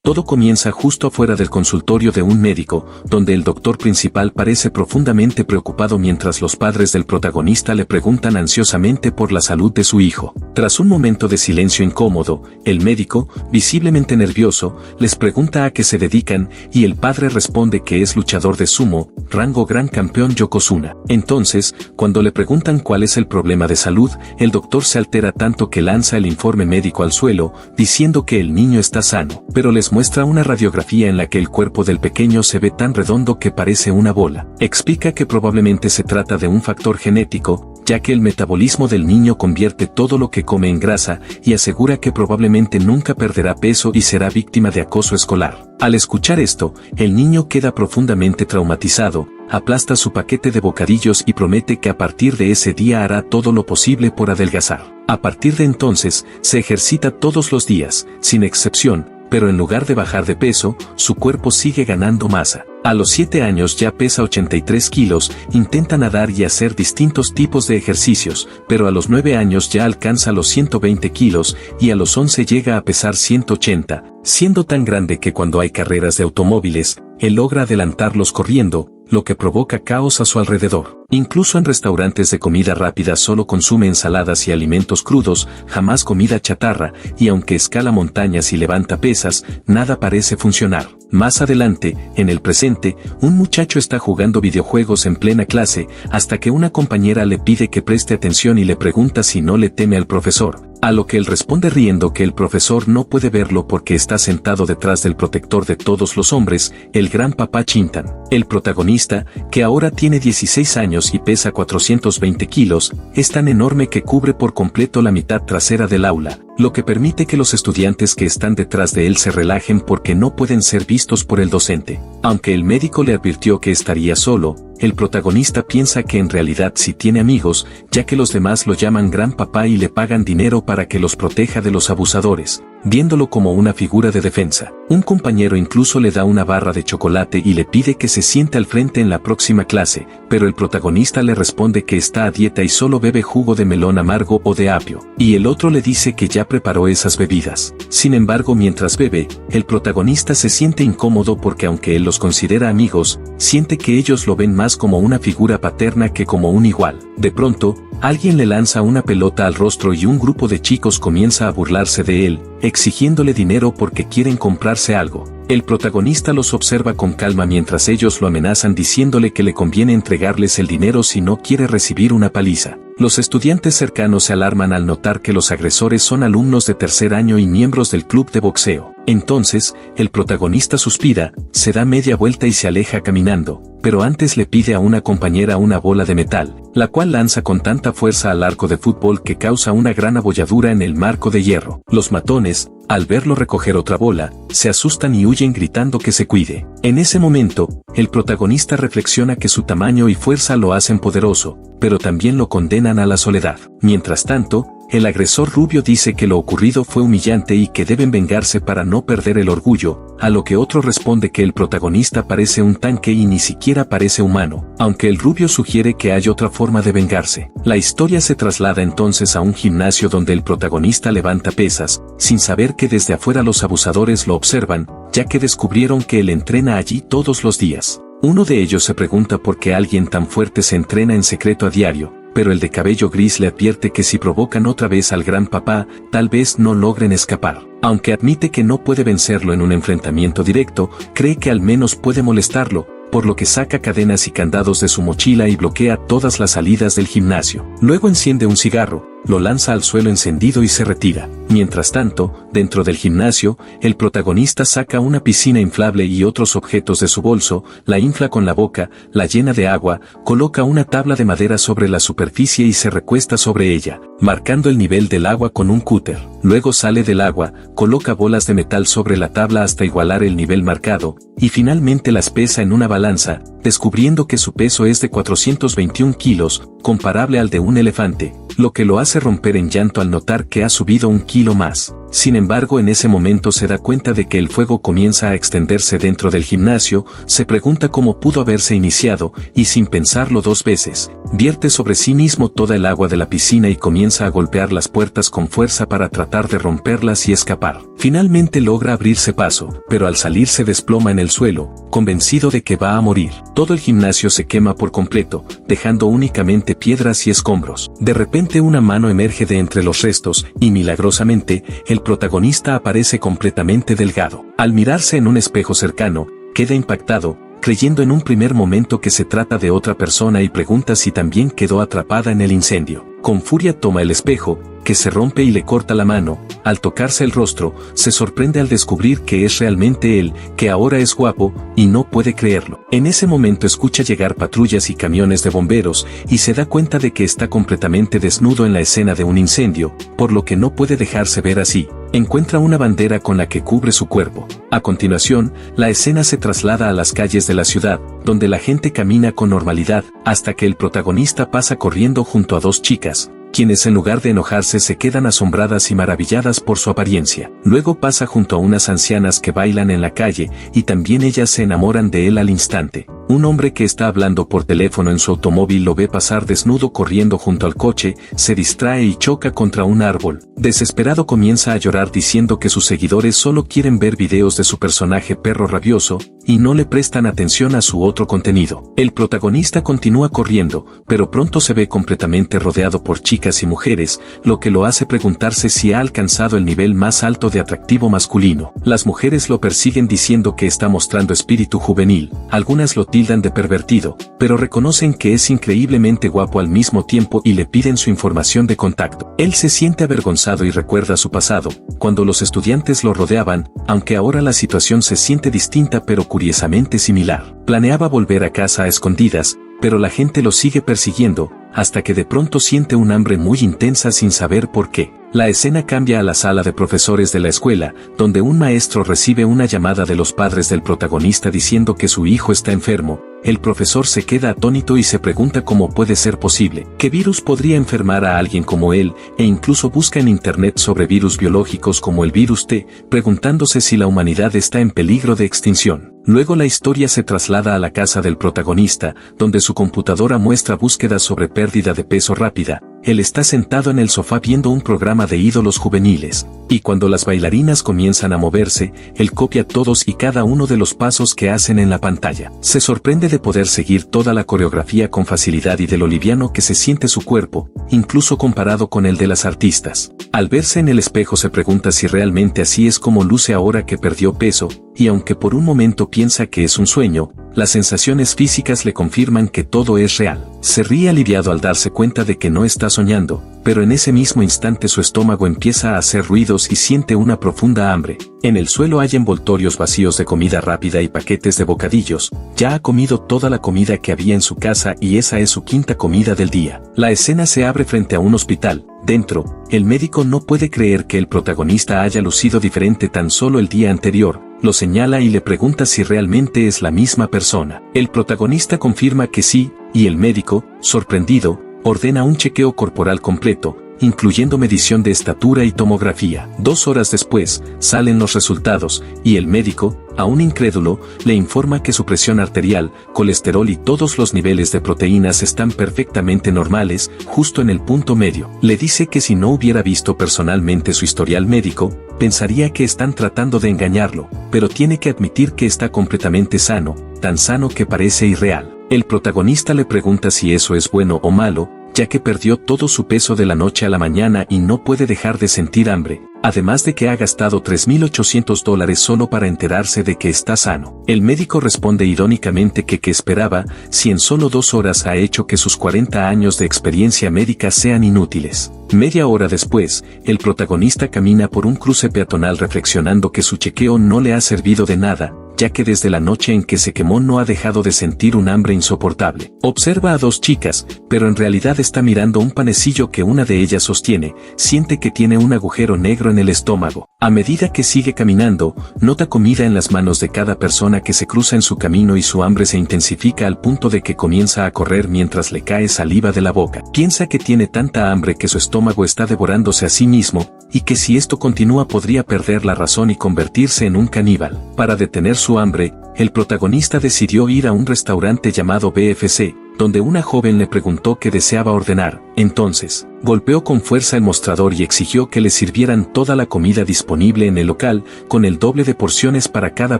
Todo comienza justo afuera del consultorio de un médico, donde el doctor principal parece profundamente preocupado mientras los padres del protagonista le preguntan ansiosamente por la salud de su hijo. Tras un momento de silencio incómodo, el médico, visiblemente nervioso, les pregunta a qué se dedican y el padre responde que es luchador de sumo, rango gran campeón Yokozuna. Entonces, cuando le preguntan cuál es el problema de salud, el doctor se altera tanto que lanza el informe médico al suelo, diciendo que el niño está sano, pero les muestra una radiografía en la que el cuerpo del pequeño se ve tan redondo que parece una bola. Explica que probablemente se trata de un factor genético, ya que el metabolismo del niño convierte todo lo que come en grasa, y asegura que probablemente nunca perderá peso y será víctima de acoso escolar. Al escuchar esto, el niño queda profundamente traumatizado, aplasta su paquete de bocadillos y promete que a partir de ese día hará todo lo posible por adelgazar. A partir de entonces, se ejercita todos los días, sin excepción, pero en lugar de bajar de peso, su cuerpo sigue ganando masa. A los 7 años ya pesa 83 kilos, intenta nadar y hacer distintos tipos de ejercicios, pero a los 9 años ya alcanza los 120 kilos y a los 11 llega a pesar 180, siendo tan grande que cuando hay carreras de automóviles, él logra adelantarlos corriendo, lo que provoca caos a su alrededor. Incluso en restaurantes de comida rápida solo consume ensaladas y alimentos crudos, jamás comida chatarra, y aunque escala montañas y levanta pesas, nada parece funcionar. Más adelante, en el presente, un muchacho está jugando videojuegos en plena clase, hasta que una compañera le pide que preste atención y le pregunta si no le teme al profesor, a lo que él responde riendo que el profesor no puede verlo porque está sentado detrás del protector de todos los hombres, el gran papá Chintan. El protagonista, que ahora tiene 16 años y pesa 420 kilos, es tan enorme que cubre por completo la mitad trasera del aula, lo que permite que los estudiantes que están detrás de él se relajen porque no pueden ser vistos por el docente. Aunque el médico le advirtió que estaría solo, el protagonista piensa que en realidad sí tiene amigos, ya que los demás lo llaman gran papá y le pagan dinero para que los proteja de los abusadores, viéndolo como una figura de defensa. Un compañero incluso le da una barra de chocolate y le pide que se siente al frente en la próxima clase, pero el protagonista le responde que está a dieta y solo bebe jugo de melón amargo o de apio, y el otro le dice que ya preparó esas bebidas. Sin embargo, mientras bebe, el protagonista se siente incómodo porque aunque él los considera amigos, siente que ellos lo ven más como una figura paterna que como un igual. De pronto, alguien le lanza una pelota al rostro y un grupo de chicos comienza a burlarse de él, exigiéndole dinero porque quieren comprarse algo. El protagonista los observa con calma mientras ellos lo amenazan diciéndole que le conviene entregarles el dinero si no quiere recibir una paliza. Los estudiantes cercanos se alarman al notar que los agresores son alumnos de tercer año y miembros del club de boxeo. Entonces, el protagonista suspira, se da media vuelta y se aleja caminando, pero antes le pide a una compañera una bola de metal, la cual lanza con tanta fuerza al arco de fútbol que causa una gran abolladura en el marco de hierro. Los matones, al verlo recoger otra bola, se asustan y huyen gritando que se cuide. En ese momento, el protagonista reflexiona que su tamaño y fuerza lo hacen poderoso, pero también lo condenan a la soledad. Mientras tanto, el agresor rubio dice que lo ocurrido fue humillante y que deben vengarse para no perder el orgullo, a lo que otro responde que el protagonista parece un tanque y ni siquiera parece humano, aunque el rubio sugiere que hay otra forma de vengarse. La historia se traslada entonces a un gimnasio donde el protagonista levanta pesas, sin saber que desde afuera los abusadores lo observan, ya que descubrieron que él entrena allí todos los días. Uno de ellos se pregunta por qué alguien tan fuerte se entrena en secreto a diario, pero el de cabello gris le advierte que si provocan otra vez al gran papá, tal vez no logren escapar. Aunque admite que no puede vencerlo en un enfrentamiento directo, cree que al menos puede molestarlo, por lo que saca cadenas y candados de su mochila y bloquea todas las salidas del gimnasio. Luego enciende un cigarro, lo lanza al suelo encendido y se retira. Mientras tanto, dentro del gimnasio, el protagonista saca una piscina inflable y otros objetos de su bolso, la infla con la boca, la llena de agua, coloca una tabla de madera sobre la superficie y se recuesta sobre ella, marcando el nivel del agua con un cúter. Luego sale del agua, coloca bolas de metal sobre la tabla hasta igualar el nivel marcado, y finalmente las pesa en una balanza, descubriendo que su peso es de 421 kilos, comparable al de un elefante, lo que lo hace romper en llanto al notar que ha subido 1 kilo más. Sin embargo, en ese momento se da cuenta de que el fuego comienza a extenderse dentro del gimnasio, se pregunta cómo pudo haberse iniciado, y sin pensarlo dos veces, vierte sobre sí mismo toda el agua de la piscina y comienza a golpear las puertas con fuerza para tratar de romperlas y escapar. Finalmente logra abrirse paso, pero al salir se desploma en el suelo, convencido de que va a morir. Todo el gimnasio se quema por completo, dejando únicamente piedras y escombros. De repente una mano emerge de entre los restos, y milagrosamente, el protagonista aparece completamente delgado. Al mirarse en un espejo cercano, queda impactado, creyendo en un primer momento que se trata de otra persona y pregunta si también quedó atrapada en el incendio. Con furia toma el espejo, que se rompe y le corta la mano. Al tocarse el rostro, se sorprende al descubrir que es realmente él, que ahora es guapo, y no puede creerlo. En ese momento escucha llegar patrullas y camiones de bomberos, y se da cuenta de que está completamente desnudo en la escena de un incendio, por lo que no puede dejarse ver así. Encuentra una bandera con la que cubre su cuerpo. A continuación, la escena se traslada a las calles de la ciudad, donde la gente camina con normalidad, hasta que el protagonista pasa corriendo junto a dos chicas, quienes en lugar de enojarse se quedan asombradas y maravilladas por su apariencia. Luego pasa junto a unas ancianas que bailan en la calle, y también ellas se enamoran de él al instante. Un hombre que está hablando por teléfono en su automóvil lo ve pasar desnudo corriendo junto al coche, se distrae y choca contra un árbol. Desesperado comienza a llorar diciendo que sus seguidores solo quieren ver videos de su personaje perro rabioso, y no le prestan atención a su otro contenido. El protagonista continúa corriendo, pero pronto se ve completamente rodeado por chicas y mujeres, lo que lo hace preguntarse si ha alcanzado el nivel más alto de atractivo masculino. Las mujeres lo persiguen diciendo que está mostrando espíritu juvenil, algunas lo tildan de pervertido, pero reconocen que es increíblemente guapo al mismo tiempo y le piden su información de contacto. Él se siente avergonzado y recuerda su pasado, cuando los estudiantes lo rodeaban, aunque ahora la situación se siente distinta pero curiosamente similar. Planeaba volver a casa a escondidas, pero la gente lo sigue persiguiendo, hasta que de pronto siente un hambre muy intensa sin saber por qué. La escena cambia a la sala de profesores de la escuela, donde un maestro recibe una llamada de los padres del protagonista diciendo que su hijo está enfermo. El profesor se queda atónito y se pregunta cómo puede ser posible, qué virus podría enfermar a alguien como él, e incluso busca en internet sobre virus biológicos como el virus T, preguntándose si la humanidad está en peligro de extinción. Luego la historia se traslada a la casa del protagonista, donde su computadora muestra búsquedas sobre pérdida de peso rápida. Él está sentado en el sofá viendo un programa de ídolos juveniles, y cuando las bailarinas comienzan a moverse, él copia todos y cada uno de los pasos que hacen en la pantalla. Se sorprende de poder seguir toda la coreografía con facilidad y de lo liviano que se siente su cuerpo, incluso comparado con el de las artistas. Al verse en el espejo se pregunta si realmente así es como luce ahora que perdió peso, y aunque por un momento piensa que es un sueño, las sensaciones físicas le confirman que todo es real. Se ríe aliviado al darse cuenta de que no está soñando, pero en ese mismo instante su estómago empieza a hacer ruidos y siente una profunda hambre. En el suelo hay envoltorios vacíos de comida rápida y paquetes de bocadillos. Ya ha comido toda la comida que había en su casa y esa es su quinta comida del día. La escena se abre frente a un hospital. Dentro, el médico no puede creer que el protagonista haya lucido diferente tan solo el día anterior. Lo señala y le pregunta si realmente es la misma persona. El protagonista confirma que sí, y el médico, sorprendido, ordena un chequeo corporal completo, incluyendo medición de estatura y tomografía. 2 horas después, salen los resultados, y el médico, aún incrédulo, le informa que su presión arterial, colesterol y todos los niveles de proteínas están perfectamente normales, justo en el punto medio. Le dice que si no hubiera visto personalmente su historial médico, pensaría que están tratando de engañarlo, pero tiene que admitir que está completamente sano, tan sano que parece irreal. El protagonista le pregunta si eso es bueno o malo, ya que perdió todo su peso de la noche a la mañana y no puede dejar de sentir hambre, además de que ha gastado $3,800 solo para enterarse de que está sano. El médico responde irónicamente que esperaba, si en solo 2 horas ha hecho que sus 40 años de experiencia médica sean inútiles. Media hora después, el protagonista camina por un cruce peatonal reflexionando que su chequeo no le ha servido de nada, ya que desde la noche en que se quemó no ha dejado de sentir un hambre insoportable. Observa a 2 chicas, pero en realidad está mirando un panecillo que una de ellas sostiene, siente que tiene un agujero negro en el estómago. A medida que sigue caminando, nota comida en las manos de cada persona que se cruza en su camino y su hambre se intensifica al punto de que comienza a correr mientras le cae saliva de la boca. Piensa que tiene tanta hambre que su estómago está devorándose a sí mismo, y que si esto continúa podría perder la razón y convertirse en un caníbal. Para detener su hambre, el protagonista decidió ir a un restaurante llamado BFC, donde una joven le preguntó qué deseaba ordenar. Entonces, golpeó con fuerza el mostrador y exigió que le sirvieran toda la comida disponible en el local, con el doble de porciones para cada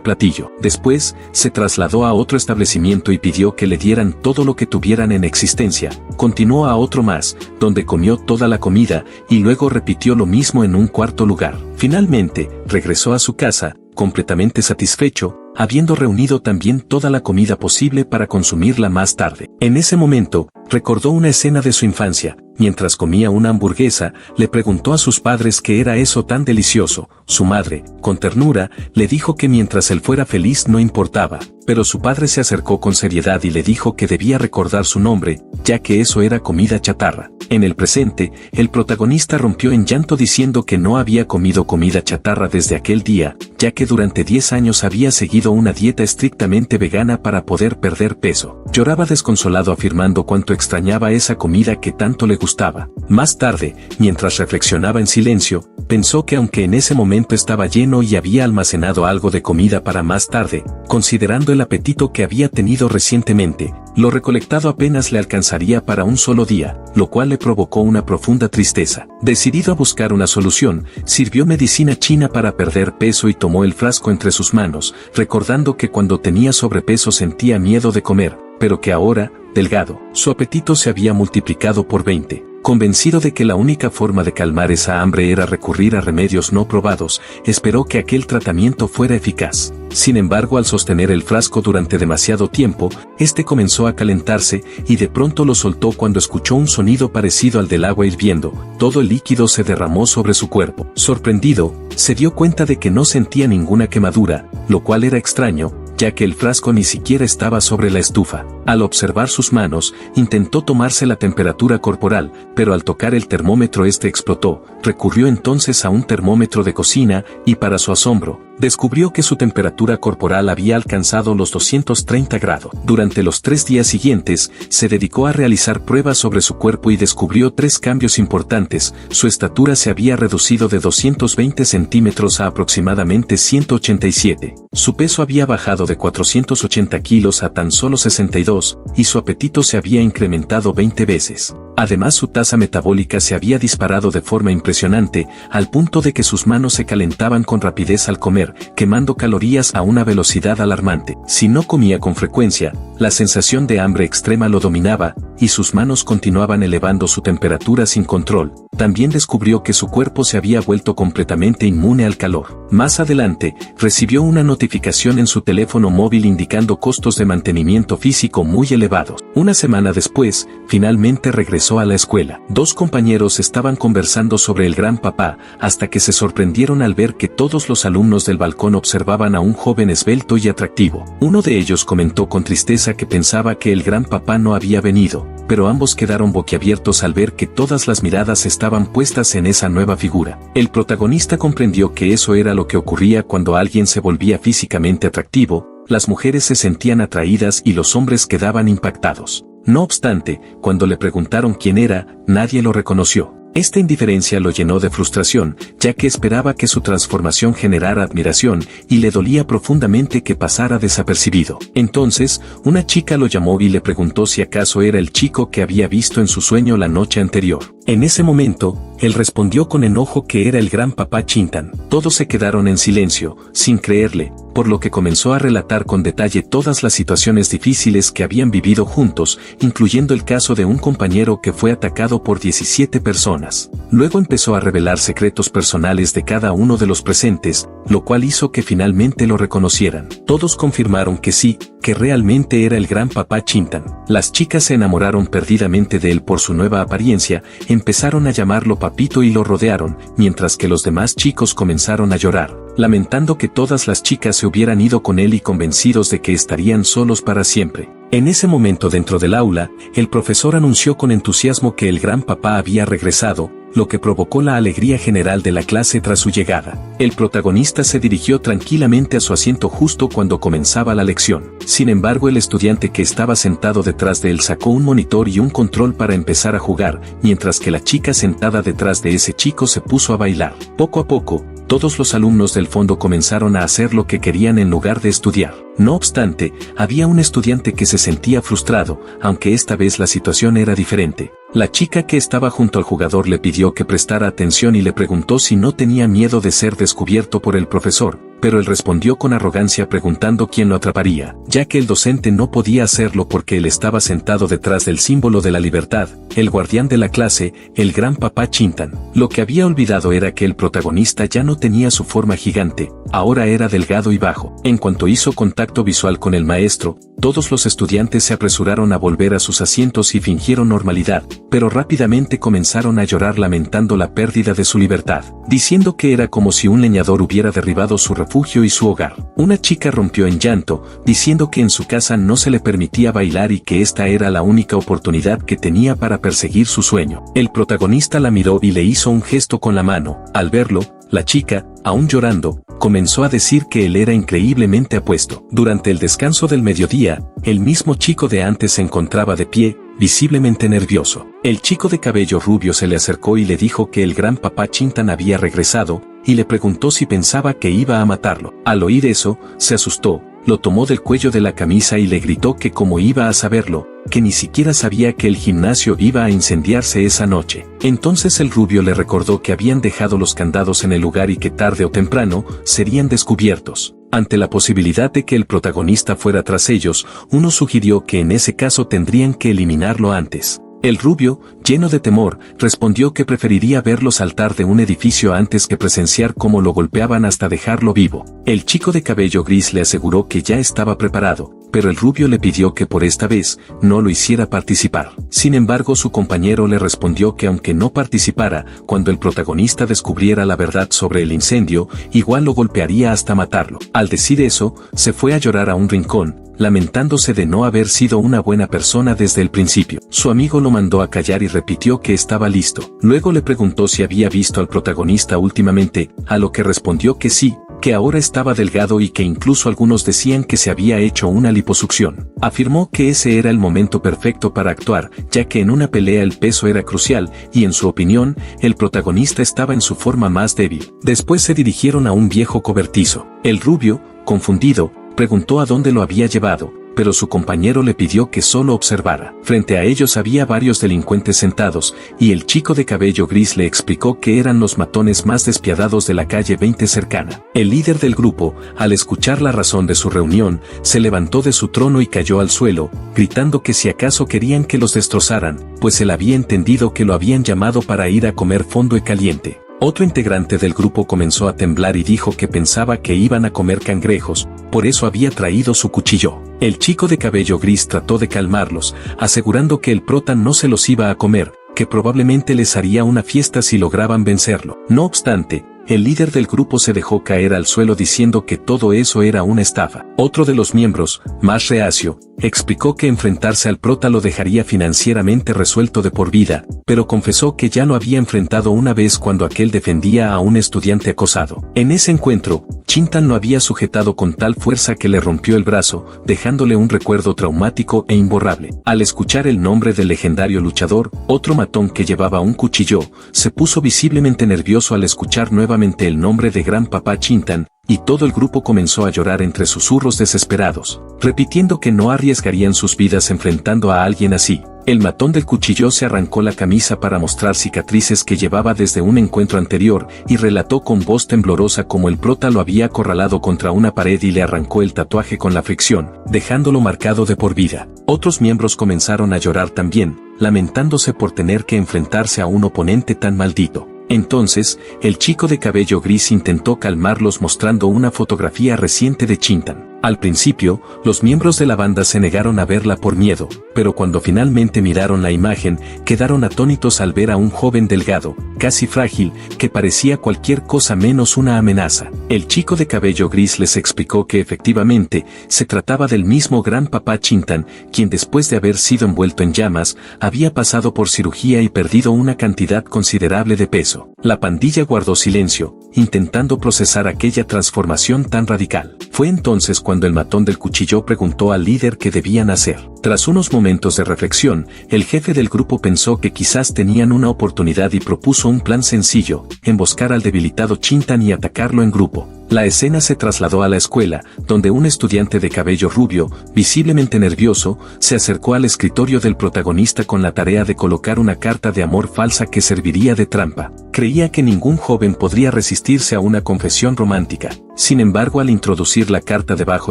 platillo. Después, se trasladó a otro establecimiento y pidió que le dieran todo lo que tuvieran en existencia. Continuó a otro más, donde comió toda la comida, y luego repitió lo mismo en un cuarto lugar. Finalmente, regresó a su casa, completamente satisfecho, habiendo reunido también toda la comida posible para consumirla más tarde. En ese momento, recordó una escena de su infancia. Mientras comía una hamburguesa, le preguntó a sus padres qué era eso tan delicioso. Su madre, con ternura, le dijo que mientras él fuera feliz no importaba, pero su padre se acercó con seriedad y le dijo que debía recordar su nombre, ya que eso era comida chatarra. En el presente, el protagonista rompió en llanto diciendo que no había comido comida chatarra desde aquel día, ya que durante 10 años había seguido una dieta estrictamente vegana para poder perder peso. Lloraba desconsolado afirmando cuánto extrañaba esa comida que tanto le gustaba. Más tarde, mientras reflexionaba en silencio, pensó que aunque en ese momento estaba lleno y había almacenado algo de comida para más tarde, considerando el apetito que había tenido recientemente, lo recolectado apenas le alcanzaría para un solo día, lo cual le provocó una profunda tristeza. Decidido a buscar una solución, sirvió medicina china para perder peso y tomó el frasco entre sus manos, recordando que cuando tenía sobrepeso sentía miedo de comer, pero que ahora, delgado, su apetito se había multiplicado por 20. Convencido de que la única forma de calmar esa hambre era recurrir a remedios no probados, esperó que aquel tratamiento fuera eficaz. Sin embargo, al sostener el frasco durante demasiado tiempo, este comenzó a calentarse y de pronto lo soltó cuando escuchó un sonido parecido al del agua hirviendo. Todo el líquido se derramó sobre su cuerpo. Sorprendido, se dio cuenta de que no sentía ninguna quemadura, lo cual era extraño, ya que el frasco ni siquiera estaba sobre la estufa. Al observar sus manos, intentó tomarse la temperatura corporal, pero al tocar el termómetro este explotó. Recurrió entonces a un termómetro de cocina y para su asombro, descubrió que su temperatura corporal había alcanzado los 230 grados. Durante los 3 días siguientes, se dedicó a realizar pruebas sobre su cuerpo y descubrió 3 cambios importantes. Su estatura se había reducido de 220 centímetros a aproximadamente 187. Su peso había bajado de 480 kilos a tan solo 62, y su apetito se había incrementado 20 veces. Además, su tasa metabólica se había disparado de forma impresionante, al punto de que sus manos se calentaban con rapidez al comer, quemando calorías a una velocidad alarmante. Si no comía con frecuencia, la sensación de hambre extrema lo dominaba, y sus manos continuaban elevando su temperatura sin control. También descubrió que su cuerpo se había vuelto completamente inmune al calor. Más adelante, recibió una notificación en su teléfono móvil indicando costos de mantenimiento físico muy elevados. Una semana después, finalmente regresó a la escuela. 2 compañeros estaban conversando sobre el gran papá, hasta que se sorprendieron al ver que todos los alumnos del balcón observaban a un joven esbelto y atractivo. Uno de ellos comentó con tristeza que pensaba que el gran papá no había venido, pero ambos quedaron boquiabiertos al ver que todas las miradas estaban puestas en esa nueva figura. El protagonista comprendió que eso era lo que ocurría cuando alguien se volvía físicamente atractivo. Las mujeres se sentían atraídas y los hombres quedaban impactados. No obstante, cuando le preguntaron quién era, nadie lo reconoció. Esta indiferencia lo llenó de frustración, ya que esperaba que su transformación generara admiración, y le dolía profundamente que pasara desapercibido. Entonces, una chica lo llamó y le preguntó si acaso era el chico que había visto en su sueño la noche anterior. En ese momento, él respondió con enojo que era el gran papá Chintan. Todos se quedaron en silencio, sin creerle, por lo que comenzó a relatar con detalle todas las situaciones difíciles que habían vivido juntos, incluyendo el caso de un compañero que fue atacado por 17 personas. Luego empezó a revelar secretos personales de cada uno de los presentes, lo cual hizo que finalmente lo reconocieran. Todos confirmaron que sí, que realmente era el gran papá Chintan. Las chicas se enamoraron perdidamente de él por su nueva apariencia, empezaron a llamarlo papito y lo rodearon, mientras que los demás chicos comenzaron a llorar, lamentando que todas las chicas se hubieran ido con él y convencidos de que estarían solos para siempre. En ese momento dentro del aula, el profesor anunció con entusiasmo que el gran papá había regresado. lo que provocó la alegría general de la clase tras su llegada. El protagonista se dirigió tranquilamente a su asiento justo cuando comenzaba la lección. Sin embargo, el estudiante que estaba sentado detrás de él sacó un monitor y un control para empezar a jugar, mientras que la chica sentada detrás de ese chico se puso a bailar. Poco a poco, todos los alumnos del fondo comenzaron a hacer lo que querían en lugar de estudiar. No obstante, había un estudiante que se sentía frustrado, aunque esta vez la situación era diferente. La chica que estaba junto al jugador le pidió que prestara atención y le preguntó si no tenía miedo de ser descubierto por el profesor, pero él respondió con arrogancia preguntando quién lo atraparía, ya que el docente no podía hacerlo porque él estaba sentado detrás del símbolo de la libertad, el guardián de la clase, el gran papá Chintan. Lo que había olvidado era que el protagonista ya no tenía su forma gigante, ahora era delgado y bajo. En cuanto hizo contacto visual con el maestro, todos los estudiantes se apresuraron a volver a sus asientos y fingieron normalidad, pero rápidamente comenzaron a llorar lamentando la pérdida de su libertad, diciendo que era como si un leñador hubiera derribado su refugio y su hogar. Una chica rompió en llanto, diciendo que en su casa no se le permitía bailar y que esta era la única oportunidad que tenía para perseguir su sueño. El protagonista la miró y le hizo un gesto con la mano. Al verlo, la chica, aún llorando, comenzó a decir que él era increíblemente apuesto. Durante el descanso del mediodía, el mismo chico de antes se encontraba de pie, visiblemente nervioso. El chico de cabello rubio se le acercó y le dijo que el gran papá Chintan había regresado, y le preguntó si pensaba que iba a matarlo. Al oír eso, se asustó, lo tomó del cuello de la camisa y le gritó que cómo iba a saberlo, que ni siquiera sabía que el gimnasio iba a incendiarse esa noche. Entonces el rubio le recordó que habían dejado los candados en el lugar y que tarde o temprano serían descubiertos. Ante la posibilidad de que el protagonista fuera tras ellos, uno sugirió que en ese caso tendrían que eliminarlo antes. El rubio, lleno de temor, respondió que preferiría verlo saltar de un edificio antes que presenciar cómo lo golpeaban hasta dejarlo vivo. El chico de cabello gris le aseguró que ya estaba preparado, pero el rubio le pidió que por esta vez no lo hiciera participar. Sin embargo, su compañero le respondió que aunque no participara, cuando el protagonista descubriera la verdad sobre el incendio, igual lo golpearía hasta matarlo. Al decir eso, se fue a llorar a un rincón, lamentándose de no haber sido una buena persona desde el principio. Su amigo lo mandó a callar y repitió que estaba listo. Luego le preguntó si había visto al protagonista últimamente, a lo que respondió que sí, que ahora estaba delgado y que incluso algunos decían que se había hecho una liposucción. Afirmó que ese era el momento perfecto para actuar, ya que en una pelea el peso era crucial, y en su opinión, el protagonista estaba en su forma más débil. Después se dirigieron a un viejo cobertizo. El rubio, confundido, preguntó a dónde lo había llevado, pero su compañero le pidió que solo observara. Frente a ellos había varios delincuentes sentados, y el chico de cabello gris le explicó que eran los matones más despiadados de la calle 20 cercana. El líder del grupo, al escuchar la razón de su reunión, se levantó de su trono y cayó al suelo, gritando que si acaso querían que los destrozaran, pues él había entendido que lo habían llamado para ir a comer fondo caliente. Otro integrante del grupo comenzó a temblar y dijo que pensaba que iban a comer cangrejos, por eso había traído su cuchillo. El chico de cabello gris trató de calmarlos, asegurando que el prota no se los iba a comer, que probablemente les haría una fiesta si lograban vencerlo. No obstante, el líder del grupo se dejó caer al suelo diciendo que todo eso era una estafa. Otro de los miembros, más reacio, explicó que enfrentarse al prota lo dejaría financieramente resuelto de por vida, pero confesó que ya lo había enfrentado una vez cuando aquel defendía a un estudiante acosado. En ese encuentro, Chintan lo había sujetado con tal fuerza que le rompió el brazo, dejándole un recuerdo traumático e imborrable. Al escuchar el nombre del legendario luchador, otro matón que llevaba un cuchillo, se puso visiblemente nervioso al escuchar nuevamente el nombre de Gran Papá Chintan, y todo el grupo comenzó a llorar entre susurros desesperados, repitiendo que no arriesgarían sus vidas enfrentando a alguien así. El matón del cuchillo se arrancó la camisa para mostrar cicatrices que llevaba desde un encuentro anterior y relató con voz temblorosa cómo el prota lo había acorralado contra una pared y le arrancó el tatuaje con la fricción, dejándolo marcado de por vida. Otros miembros comenzaron a llorar también, lamentándose por tener que enfrentarse a un oponente tan maldito. Entonces, el chico de cabello gris intentó calmarlos mostrando una fotografía reciente de Chintan. Al principio, los miembros de la banda se negaron a verla por miedo, pero cuando finalmente miraron la imagen, quedaron atónitos al ver a un joven delgado, casi frágil, que parecía cualquier cosa menos una amenaza. El chico de cabello gris les explicó que efectivamente, se trataba del mismo gran papá Chintan, quien después de haber sido envuelto en llamas, había pasado por cirugía y perdido una cantidad considerable de peso. La pandilla guardó silencio, intentando procesar aquella transformación tan radical. Fue entonces cuando el matón del cuchillo preguntó al líder qué debían hacer. Tras unos momentos de reflexión, el jefe del grupo pensó que quizás tenían una oportunidad y propuso un plan sencillo: emboscar al debilitado Chintan y atacarlo en grupo. La escena se trasladó a la escuela, donde un estudiante de cabello rubio, visiblemente nervioso, se acercó al escritorio del protagonista con la tarea de colocar una carta de amor falsa que serviría de trampa. Creía que ningún joven podría resistirse a una confesión romántica. Sin embargo, al introducir la carta debajo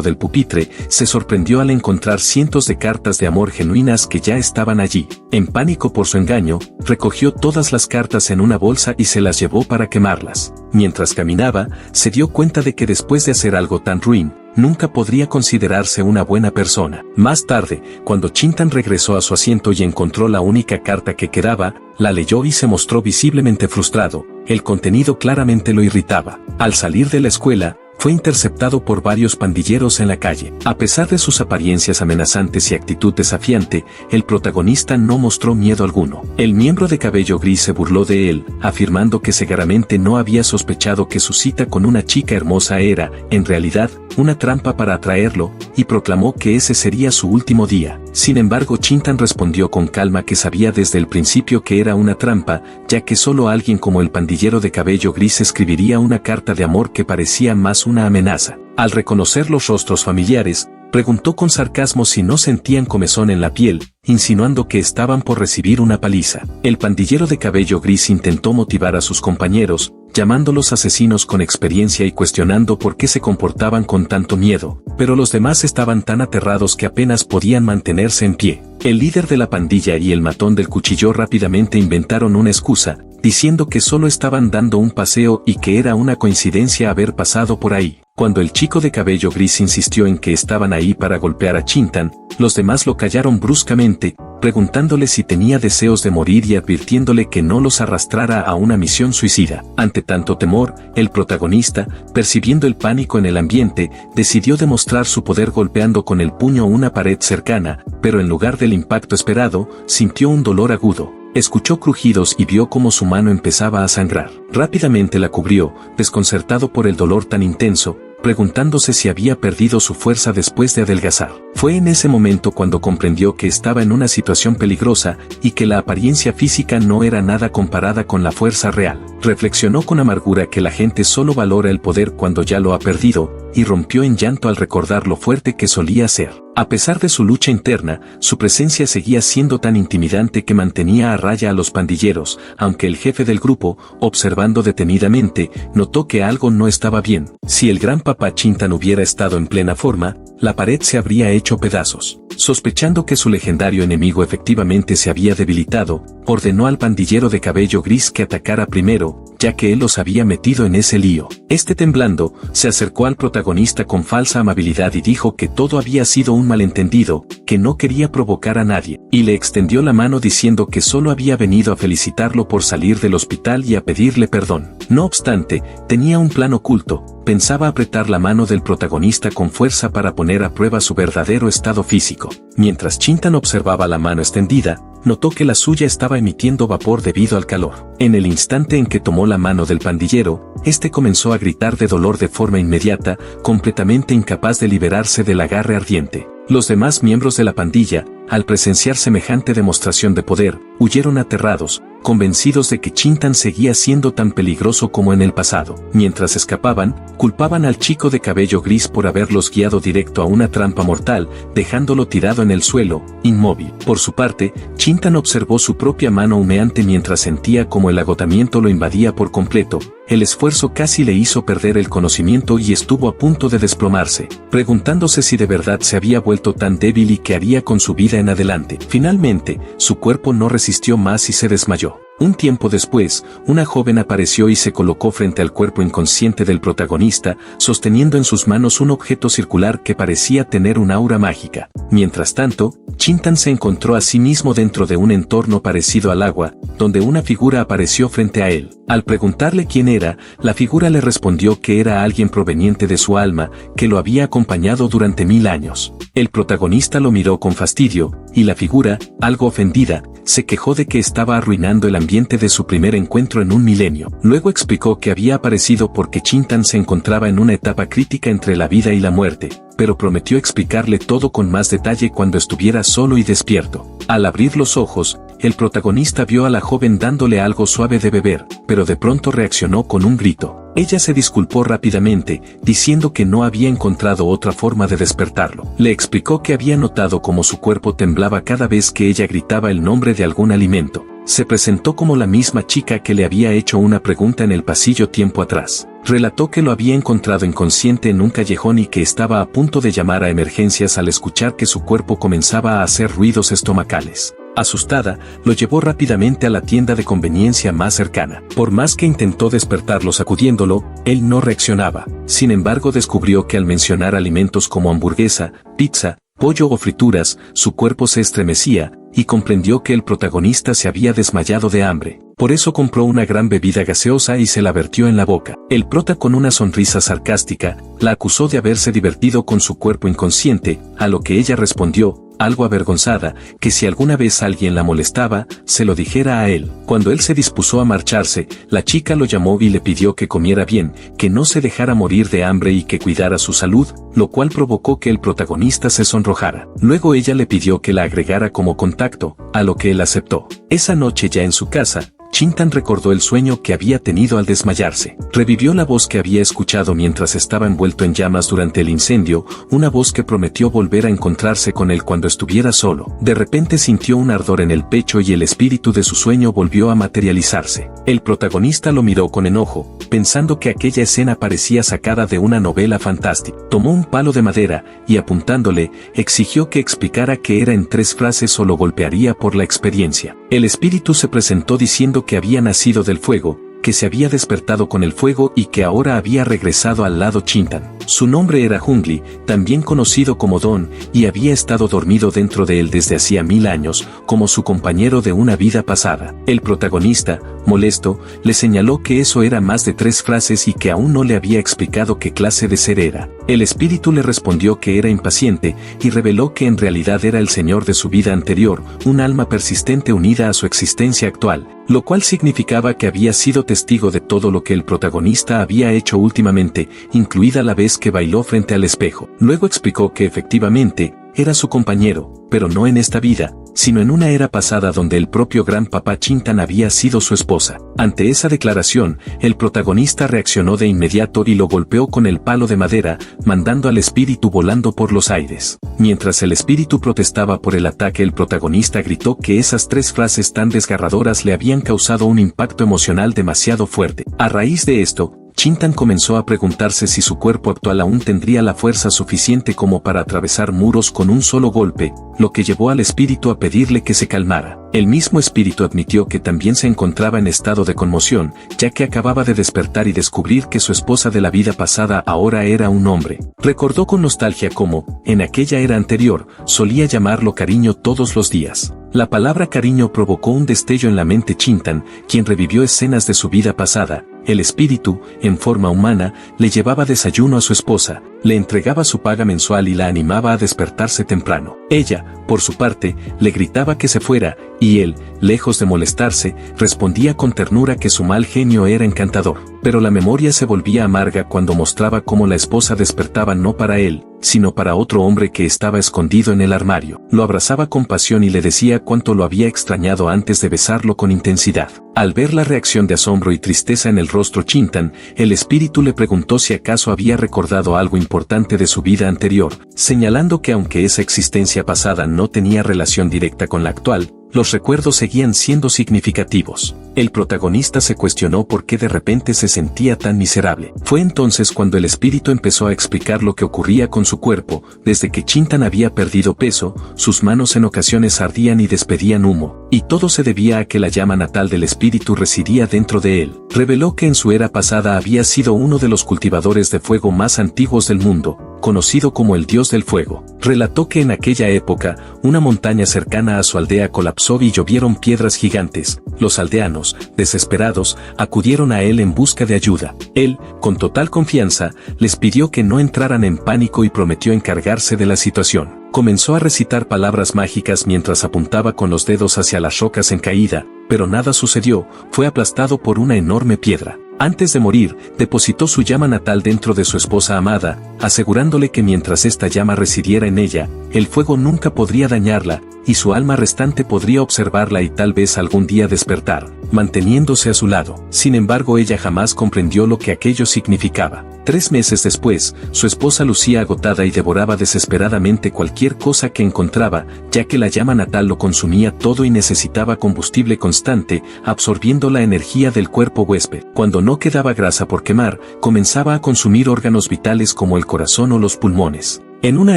del pupitre, se sorprendió al encontrar cientos de cartas de amor genuinas que ya estaban allí. En pánico por su engaño, recogió todas las cartas en una bolsa y se las llevó para quemarlas. Mientras caminaba, se dio cuenta de que después de hacer algo tan ruin, nunca podría considerarse una buena persona. Más tarde, cuando Chintan regresó a su asiento y encontró la única carta que quedaba, la leyó y se mostró visiblemente frustrado. El contenido claramente lo irritaba. Al salir de la escuela, fue interceptado por varios pandilleros en la calle. A pesar de sus apariencias amenazantes y actitud desafiante, el protagonista no mostró miedo alguno. El miembro de cabello gris se burló de él, afirmando que seguramente no había sospechado que su cita con una chica hermosa era, en realidad, una trampa para atraerlo, y proclamó que ese sería su último día. Sin embargo, Chintan respondió con calma que sabía desde el principio que era una trampa, ya que solo alguien como el pandillero de cabello gris escribiría una carta de amor que parecía más una amenaza. Al reconocer los rostros familiares, preguntó con sarcasmo si no sentían comezón en la piel, insinuando que estaban por recibir una paliza. El pandillero de cabello gris intentó motivar a sus compañeros, llamándolos asesinos con experiencia y cuestionando por qué se comportaban con tanto miedo, pero los demás estaban tan aterrados que apenas podían mantenerse en pie. El líder de la pandilla y el matón del cuchillo rápidamente inventaron una excusa, diciendo que solo estaban dando un paseo y que era una coincidencia haber pasado por ahí. Cuando el chico de cabello gris insistió en que estaban ahí para golpear a Chintan, los demás lo callaron bruscamente, preguntándole si tenía deseos de morir y advirtiéndole que no los arrastrara a una misión suicida. Ante tanto temor, el protagonista, percibiendo el pánico en el ambiente, decidió demostrar su poder golpeando con el puño una pared cercana, pero en lugar del impacto esperado, sintió un dolor agudo. Escuchó crujidos y vio cómo su mano empezaba a sangrar. Rápidamente la cubrió, desconcertado por el dolor tan intenso, preguntándose si había perdido su fuerza después de adelgazar. Fue en ese momento cuando comprendió que estaba en una situación peligrosa y que la apariencia física no era nada comparada con la fuerza real. Reflexionó con amargura que la gente solo valora el poder cuando ya lo ha perdido, y rompió en llanto al recordar lo fuerte que solía ser. A pesar de su lucha interna, su presencia seguía siendo tan intimidante que mantenía a raya a los pandilleros, aunque el jefe del grupo, observando detenidamente, notó que algo no estaba bien. Si el gran papá Chintan hubiera estado en plena forma, la pared se habría hecho pedazos. Sospechando que su legendario enemigo efectivamente se había debilitado, ordenó al pandillero de cabello gris que atacara primero, ya que él los había metido en ese lío. Este, temblando, se acercó al protagonista con falsa amabilidad y dijo que todo había sido un malentendido, que no quería provocar a nadie, y le extendió la mano diciendo que solo había venido a felicitarlo por salir del hospital y a pedirle perdón. No obstante, tenía un plan oculto. Pensaba apretar la mano del protagonista con fuerza para poner a prueba su verdadero estado físico. Mientras Chintan observaba la mano extendida, notó que la suya estaba emitiendo vapor debido al calor. En el instante en que tomó la mano del pandillero, este comenzó a gritar de dolor de forma inmediata, completamente incapaz de liberarse del agarre ardiente. Los demás miembros de la pandilla, al presenciar semejante demostración de poder, huyeron aterrados, convencidos de que Chintan seguía siendo tan peligroso como en el pasado. Mientras escapaban, culpaban al chico de cabello gris por haberlos guiado directo a una trampa mortal, dejándolo tirado en el suelo, inmóvil. Por su parte, Chintan observó su propia mano humeante mientras sentía como el agotamiento lo invadía por completo. El esfuerzo casi le hizo perder el conocimiento y estuvo a punto de desplomarse, preguntándose si de verdad se había vuelto tan débil y qué haría con su vida en adelante. Finalmente, su cuerpo no resistió más y se desmayó. Un tiempo después, una joven apareció y se colocó frente al cuerpo inconsciente del protagonista, sosteniendo en sus manos un objeto circular que parecía tener un aura mágica. Mientras tanto, Chintan se encontró a sí mismo dentro de un entorno parecido al agua, donde una figura apareció frente a él. Al preguntarle quién era, la figura le respondió que era alguien proveniente de su alma, que lo había acompañado durante 1000 años. El protagonista lo miró con fastidio, y la figura, algo ofendida, se quejó de que estaba arruinando el ambiente de su primer encuentro en un milenio. Luego explicó que había aparecido porque Chintan se encontraba en una etapa crítica entre la vida y la muerte, pero prometió explicarle todo con más detalle cuando estuviera solo y despierto. Al abrir los ojos, el protagonista vio a la joven dándole algo suave de beber, pero de pronto reaccionó con un grito. Ella se disculpó rápidamente, diciendo que no había encontrado otra forma de despertarlo. Le explicó que había notado cómo su cuerpo temblaba cada vez que ella gritaba el nombre de algún alimento. Se presentó como la misma chica que le había hecho una pregunta en el pasillo tiempo atrás. Relató que lo había encontrado inconsciente en un callejón y que estaba a punto de llamar a emergencias al escuchar que su cuerpo comenzaba a hacer ruidos estomacales. Asustada, lo llevó rápidamente a la tienda de conveniencia más cercana. Por más que intentó despertarlo sacudiéndolo, él no reaccionaba. Sin embargo, descubrió que al mencionar alimentos como hamburguesa, pizza, pollo o frituras, su cuerpo se estremecía, y comprendió que el protagonista se había desmayado de hambre. Por eso compró una gran bebida gaseosa y se la vertió en la boca. El prota, con una sonrisa sarcástica, la acusó de haberse divertido con su cuerpo inconsciente, a lo que ella respondió, algo avergonzada, que si alguna vez alguien la molestaba, se lo dijera a él. Cuando él se dispuso a marcharse, la chica lo llamó y le pidió que comiera bien, que no se dejara morir de hambre y que cuidara su salud, lo cual provocó que el protagonista se sonrojara. Luego ella le pidió que la agregara como contacto, a lo que él aceptó. Esa noche, ya en su casa, Chintan recordó el sueño que había tenido al desmayarse. Revivió la voz que había escuchado mientras estaba envuelto en llamas durante el incendio, una voz que prometió volver a encontrarse con él cuando estuviera solo. De repente sintió un ardor en el pecho y el espíritu de su sueño volvió a materializarse. El protagonista lo miró con enojo, pensando que aquella escena parecía sacada de una novela fantástica. Tomó un palo de madera y, apuntándole, exigió que explicara qué era en 3 frases o lo golpearía por la experiencia. El espíritu se presentó diciendo que había nacido del fuego, que se había despertado con el fuego y que ahora había regresado al lado Chintan. Su nombre era Jungli, también conocido como Don, y había estado dormido dentro de él desde hacía 1000 años, como su compañero de una vida pasada. El protagonista, molesto, le señaló que eso era más de 3 frases y que aún no le había explicado qué clase de ser era. El espíritu le respondió que era impaciente, y reveló que en realidad era el señor de su vida anterior, un alma persistente unida a su existencia actual, lo cual significaba que había sido testigo de todo lo que el protagonista había hecho últimamente, incluida la vez que bailó frente al espejo. Luego explicó que efectivamente, era su compañero, pero no en esta vida, sino en una era pasada donde el propio gran papá Chintan había sido su esposa. Ante esa declaración, el protagonista reaccionó de inmediato y lo golpeó con el palo de madera, mandando al espíritu volando por los aires. Mientras el espíritu protestaba por el ataque, el protagonista gritó que esas 3 frases tan desgarradoras le habían causado un impacto emocional demasiado fuerte. A raíz de esto, Chintan comenzó a preguntarse si su cuerpo actual aún tendría la fuerza suficiente como para atravesar muros con un solo golpe, lo que llevó al espíritu a pedirle que se calmara. El mismo espíritu admitió que también se encontraba en estado de conmoción, ya que acababa de despertar y descubrir que su esposa de la vida pasada ahora era un hombre. Recordó con nostalgia cómo, en aquella era anterior, solía llamarlo cariño todos los días. La palabra cariño provocó un destello en la mente Chintan, quien revivió escenas de su vida pasada. El espíritu, en forma humana, le llevaba desayuno a su esposa, le entregaba su paga mensual y la animaba a despertarse temprano. Ella, por su parte, le gritaba que se fuera, y él, lejos de molestarse, respondía con ternura que su mal genio era encantador. Pero la memoria se volvía amarga cuando mostraba cómo la esposa despertaba no para él, sino para otro hombre que estaba escondido en el armario. Lo abrazaba con pasión y le decía cuánto lo había extrañado antes de besarlo con intensidad. Al ver la reacción de asombro y tristeza en el rostro Chintan, el espíritu le preguntó si acaso había recordado algo importante de su vida anterior, señalando que aunque esa existencia pasada no tenía relación directa con la actual, los recuerdos seguían siendo significativos. El protagonista se cuestionó por qué de repente se sentía tan miserable. Fue entonces cuando el espíritu empezó a explicar lo que ocurría con su cuerpo. Desde que Chintan había perdido peso, sus manos en ocasiones ardían y despedían humo, y todo se debía a que la llama natal del espíritu residía dentro de él. Reveló que en su era pasada había sido uno de los cultivadores de fuego más antiguos del mundo, conocido como el dios del fuego. Relató que en aquella época, una montaña cercana a su aldea colapsó y llovieron piedras gigantes. Los aldeanos, desesperados, acudieron a él en busca de ayuda. Él, con total confianza, les pidió que no entraran en pánico y prometió encargarse de la situación. Comenzó a recitar palabras mágicas mientras apuntaba con los dedos hacia las rocas en caída, pero nada sucedió, fue aplastado por una enorme piedra. Antes de morir, depositó su llama natal dentro de su esposa amada, asegurándole que mientras esta llama residiera en ella, el fuego nunca podría dañarla, y su alma restante podría observarla y tal vez algún día despertar, manteniéndose a su lado. Sin embargo, ella jamás comprendió lo que aquello significaba. 3 meses después, su esposa lucía agotada y devoraba desesperadamente cualquier cosa que encontraba, ya que la llama natal lo consumía todo y necesitaba combustible constante, absorbiendo la energía del cuerpo huésped. Cuando no quedaba grasa por quemar, comenzaba a consumir órganos vitales como el corazón o los pulmones. En una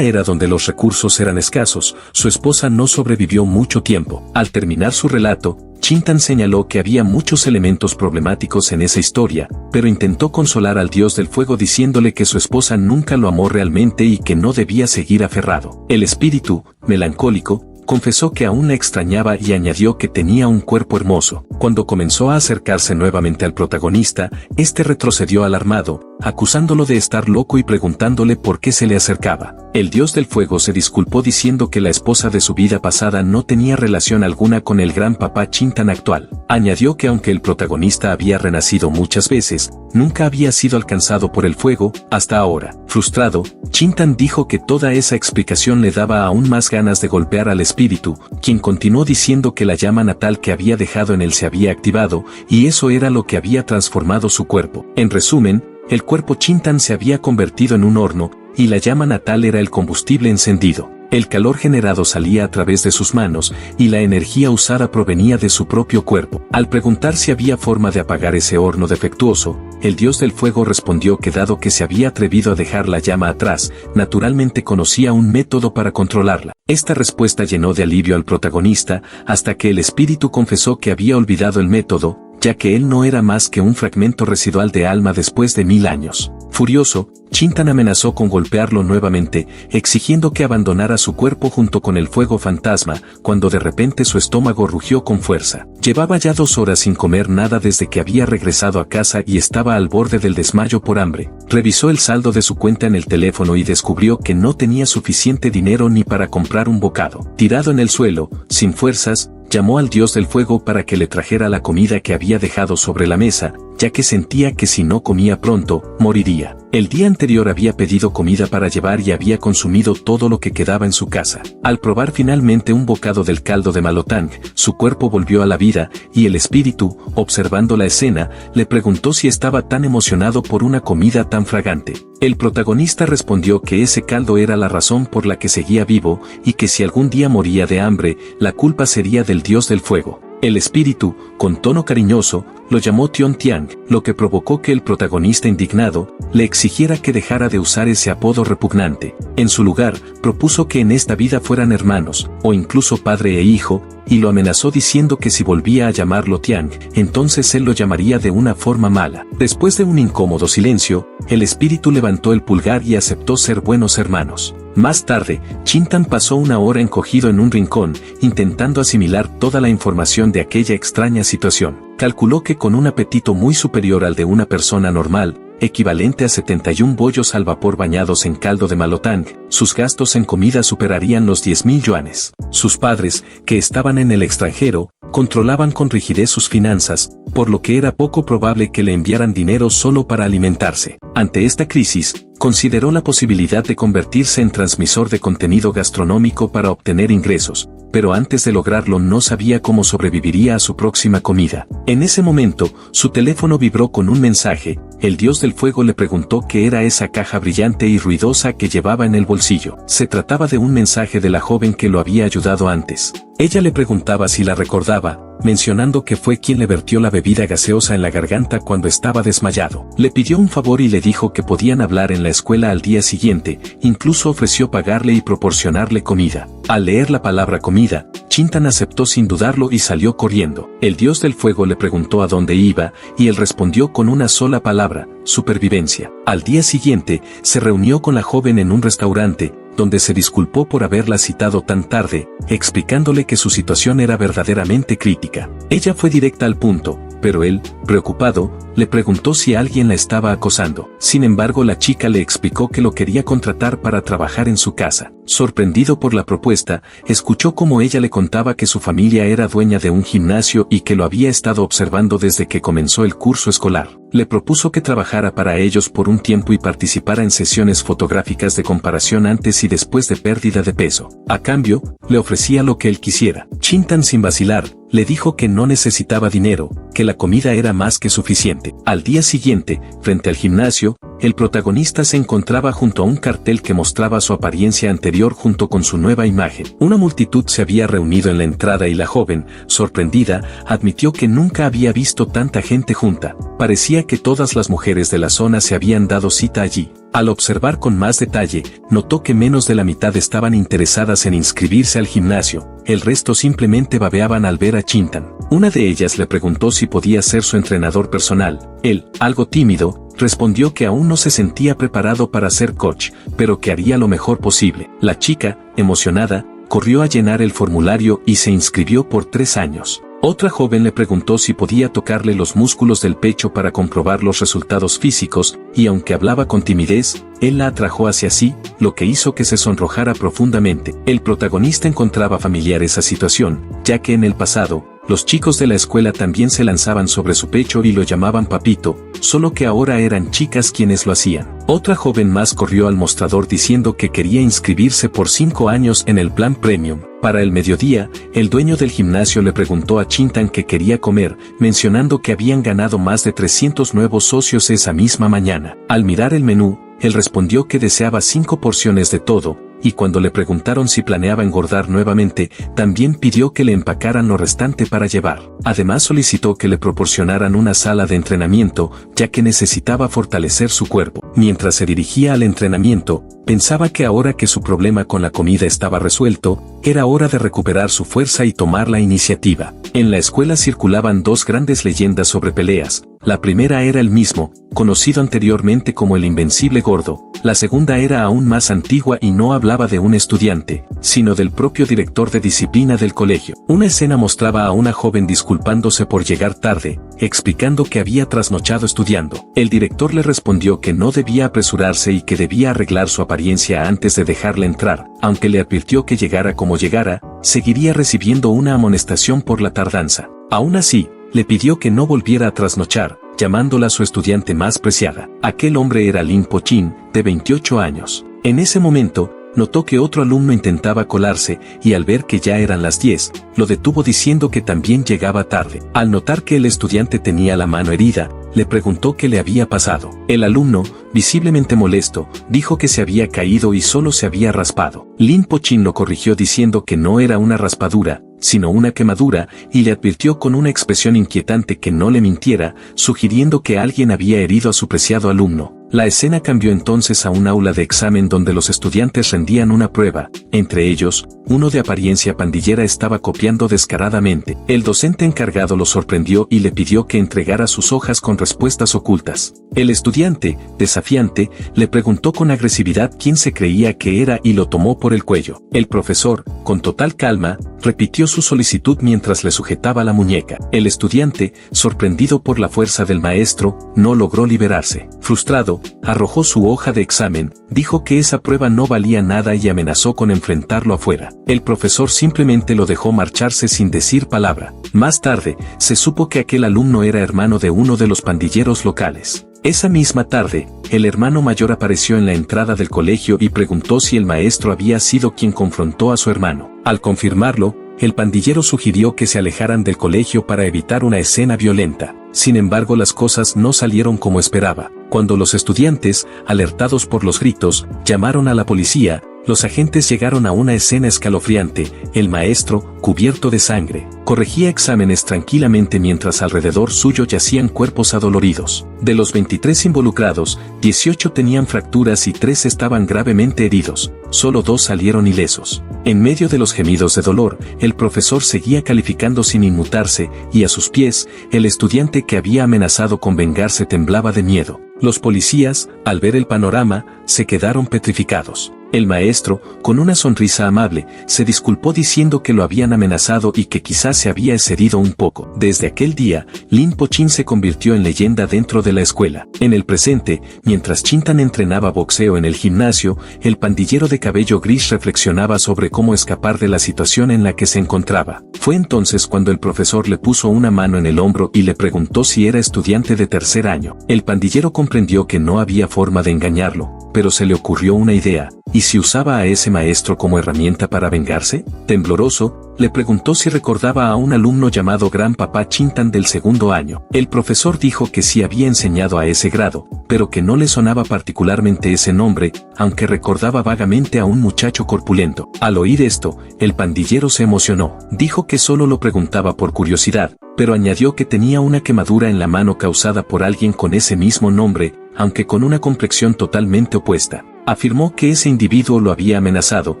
era donde los recursos eran escasos, su esposa no sobrevivió mucho tiempo. Al terminar su relato, Chintan señaló que había muchos elementos problemáticos en esa historia, pero intentó consolar al dios del fuego diciéndole que su esposa nunca lo amó realmente y que no debía seguir aferrado. El espíritu, melancólico, confesó que aún la extrañaba y añadió que tenía un cuerpo hermoso. Cuando comenzó a acercarse nuevamente al protagonista, este retrocedió alarmado, acusándolo de estar loco y preguntándole por qué se le acercaba. El dios del fuego se disculpó diciendo que la esposa de su vida pasada no tenía relación alguna con el gran papá Chintan actual. Añadió que aunque el protagonista había renacido muchas veces, nunca había sido alcanzado por el fuego, hasta ahora. Frustrado, Chintan dijo que toda esa explicación le daba aún más ganas de golpear al espíritu, quien continuó diciendo que la llama natal que había dejado en él se había activado, y eso era lo que había transformado su cuerpo. En resumen, el cuerpo Chintan se había convertido en un horno, y la llama natal era el combustible encendido. El calor generado salía a través de sus manos, y la energía usada provenía de su propio cuerpo. Al preguntar si había forma de apagar ese horno defectuoso, el dios del fuego respondió que dado que se había atrevido a dejar la llama atrás, naturalmente conocía un método para controlarla. Esta respuesta llenó de alivio al protagonista, hasta que el espíritu confesó que había olvidado el método, ya que él no era más que un fragmento residual de alma después de 1000 años. Furioso, Chintan amenazó con golpearlo nuevamente, exigiendo que abandonara su cuerpo junto con el fuego fantasma, cuando de repente su estómago rugió con fuerza. Llevaba ya 2 horas sin comer nada desde que había regresado a casa y estaba al borde del desmayo por hambre. Revisó el saldo de su cuenta en el teléfono y descubrió que no tenía suficiente dinero ni para comprar un bocado. Tirado en el suelo, sin fuerzas, llamó al dios del fuego para que le trajera la comida que había dejado sobre la mesa, ya que sentía que si no comía pronto, moriría. El día anterior había pedido comida para llevar y había consumido todo lo que quedaba en su casa. Al probar finalmente un bocado del caldo de malotang, su cuerpo volvió a la vida, y el espíritu, observando la escena, le preguntó si estaba tan emocionado por una comida tan fragante. El protagonista respondió que ese caldo era la razón por la que seguía vivo, y que si algún día moría de hambre, la culpa sería del dios del fuego. El espíritu, con tono cariñoso, lo llamó Tion Tiang, lo que provocó que el protagonista indignado, le exigiera que dejara de usar ese apodo repugnante. En su lugar, propuso que en esta vida fueran hermanos, o incluso padre e hijo, y lo amenazó diciendo que si volvía a llamarlo Tiang, entonces él lo llamaría de una forma mala. Después de un incómodo silencio, el espíritu levantó el pulgar y aceptó ser buenos hermanos. Más tarde, Chintan pasó 1 hora encogido en un rincón, intentando asimilar toda la información de aquella extraña situación. Calculó que con un apetito muy superior al de una persona normal, equivalente a 71 bollos al vapor bañados en caldo de malotang, sus gastos en comida superarían los 10.000 yuanes. Sus padres, que estaban en el extranjero, controlaban con rigidez sus finanzas, por lo que era poco probable que le enviaran dinero solo para alimentarse. Ante esta crisis, consideró la posibilidad de convertirse en transmisor de contenido gastronómico para obtener ingresos, pero antes de lograrlo no sabía cómo sobreviviría a su próxima comida. En ese momento, su teléfono vibró con un mensaje, el dios del fuego le preguntó qué era esa caja brillante y ruidosa que llevaba en el bolsillo. Se trataba de un mensaje de la joven que lo había ayudado antes. Ella le preguntaba si la recordaba, mencionando que fue quien le vertió la bebida gaseosa en la garganta cuando estaba desmayado. Le pidió un favor y le dijo que podían hablar en la escuela al día siguiente, incluso ofreció pagarle y proporcionarle comida. Al leer la palabra comida, Chintan aceptó sin dudarlo y salió corriendo. El dios del fuego le preguntó a dónde iba, y él respondió con una sola palabra: supervivencia. Al día siguiente, se reunió con la joven en un restaurante, donde se disculpó por haberla citado tan tarde, explicándole que su situación era verdaderamente crítica. Ella fue directa al punto, pero él, preocupado, le preguntó si alguien la estaba acosando. Sin embargo, la chica le explicó que lo quería contratar para trabajar en su casa. Sorprendido por la propuesta, escuchó cómo ella le contaba que su familia era dueña de un gimnasio y que lo había estado observando desde que comenzó el curso escolar. Le propuso que trabajara para ellos por un tiempo y participara en sesiones fotográficas de comparación antes y después de pérdida de peso. A cambio, le ofrecía lo que él quisiera. Chintan, sin vacilar, le dijo que no necesitaba dinero, que la comida era más que suficiente. Al día siguiente, frente al gimnasio, el protagonista se encontraba junto a un cartel que mostraba su apariencia anterior junto con su nueva imagen. Una multitud se había reunido en la entrada y la joven, sorprendida, admitió que nunca había visto tanta gente junta. Parecía que todas las mujeres de la zona se habían dado cita allí. Al observar con más detalle, notó que menos de la mitad estaban interesadas en inscribirse al gimnasio, el resto simplemente babeaban al ver a Chintan. Una de ellas le preguntó si podía ser su entrenador personal. Él, algo tímido, respondió que aún no se sentía preparado para ser coach, pero que haría lo mejor posible. La chica, emocionada, corrió a llenar el formulario y se inscribió por 3 años. Otra joven le preguntó si podía tocarle los músculos del pecho para comprobar los resultados físicos, y aunque hablaba con timidez, él la atrajo hacia sí, lo que hizo que se sonrojara profundamente. El protagonista encontraba familiar esa situación, ya que en el pasado, los chicos de la escuela también se lanzaban sobre su pecho y lo llamaban papito, solo que ahora eran chicas quienes lo hacían. Otra joven más corrió al mostrador diciendo que quería inscribirse por 5 años en el plan Premium. Para el mediodía, el dueño del gimnasio le preguntó a Chintan qué quería comer, mencionando que habían ganado más de 300 nuevos socios esa misma mañana. Al mirar el menú, él respondió que deseaba 5 porciones de todo, y cuando le preguntaron si planeaba engordar nuevamente, también pidió que le empacaran lo restante para llevar. Además solicitó que le proporcionaran una sala de entrenamiento, ya que necesitaba fortalecer su cuerpo. Mientras se dirigía al entrenamiento, pensaba que ahora que su problema con la comida estaba resuelto, era hora de recuperar su fuerza y tomar la iniciativa. En la escuela circulaban 2 grandes leyendas sobre peleas. La primera era el mismo, conocido anteriormente como el Invencible Gordo. La segunda era aún más antigua y no hablaba de un estudiante, sino del propio director de disciplina del colegio. Una escena mostraba a una joven disculpándose por llegar tarde, explicando que había trasnochado estudiando. El director le respondió que no debía apresurarse y que debía arreglar su apariencia antes de dejarla entrar. Aunque le advirtió que llegara como llegara, seguiría recibiendo una amonestación por la tardanza. Aún así, le pidió que no volviera a trasnochar, llamándola su estudiante más preciada. Aquel hombre era Lin Po-chin, de 28 años. En ese momento, notó que otro alumno intentaba colarse, y al ver que ya eran las 10, lo detuvo diciendo que también llegaba tarde. Al notar que el estudiante tenía la mano herida, le preguntó qué le había pasado. El alumno, visiblemente molesto, dijo que se había caído y solo se había raspado. Lin Po-chin lo corrigió diciendo que no era una raspadura, sino una quemadura, y le advirtió con una expresión inquietante que no le mintiera, sugiriendo que alguien había herido a su preciado alumno. La escena cambió entonces a un aula de examen donde los estudiantes rendían una prueba. Entre ellos, uno de apariencia pandillera estaba copiando descaradamente. El docente encargado lo sorprendió y le pidió que entregara sus hojas con respuestas ocultas. El estudiante, desafiante, le preguntó con agresividad quién se creía que era y lo tomó por el cuello. El profesor, con total calma, repitió su solicitud mientras le sujetaba la muñeca. El estudiante, sorprendido por la fuerza del maestro, no logró liberarse. Frustrado, arrojó su hoja de examen, dijo que esa prueba no valía nada y amenazó con enfrentarlo afuera. El profesor simplemente lo dejó marcharse sin decir palabra. Más tarde, se supo que aquel alumno era hermano de uno de los pandilleros locales. Esa misma tarde, el hermano mayor apareció en la entrada del colegio y preguntó si el maestro había sido quien confrontó a su hermano. Al confirmarlo, el pandillero sugirió que se alejaran del colegio para evitar una escena violenta. Sin embargo, las cosas no salieron como esperaba. Cuando los estudiantes, alertados por los gritos, llamaron a la policía, los agentes llegaron a una escena escalofriante. El maestro, cubierto de sangre, corregía exámenes tranquilamente mientras alrededor suyo yacían cuerpos adoloridos. De los 23 involucrados, 18 tenían fracturas y 3 estaban gravemente heridos. Solo 2 salieron ilesos. En medio de los gemidos de dolor, el profesor seguía calificando sin inmutarse, y a sus pies, el estudiante que había amenazado con vengarse temblaba de miedo. Los policías, al ver el panorama, se quedaron petrificados. El maestro, con una sonrisa amable, se disculpó diciendo que lo habían amenazado y que quizás se había excedido un poco. Desde aquel día, Lin Po-chin se convirtió en leyenda dentro de la escuela. En el presente, mientras Chin-tan entrenaba boxeo en el gimnasio, el pandillero de cabello gris reflexionaba sobre cómo escapar de la situación en la que se encontraba. Fue entonces cuando el profesor le puso una mano en el hombro y le preguntó si era estudiante de tercer año. El pandillero comprendió que no había forma de engañarlo, pero se le ocurrió una idea. ¿Y si usaba a ese maestro como herramienta para vengarse? Tembloroso, le preguntó si recordaba a un alumno llamado Gran Papá Chin-tan del segundo año. El profesor dijo que sí había enseñado a ese grado, pero que no le sonaba particularmente ese nombre, aunque recordaba vagamente a un muchacho corpulento. Al oír esto, el pandillero se emocionó. Dijo que solo lo preguntaba por curiosidad, pero añadió que tenía una quemadura en la mano causada por alguien con ese mismo nombre, aunque con una complexión totalmente opuesta. Afirmó que ese individuo lo había amenazado,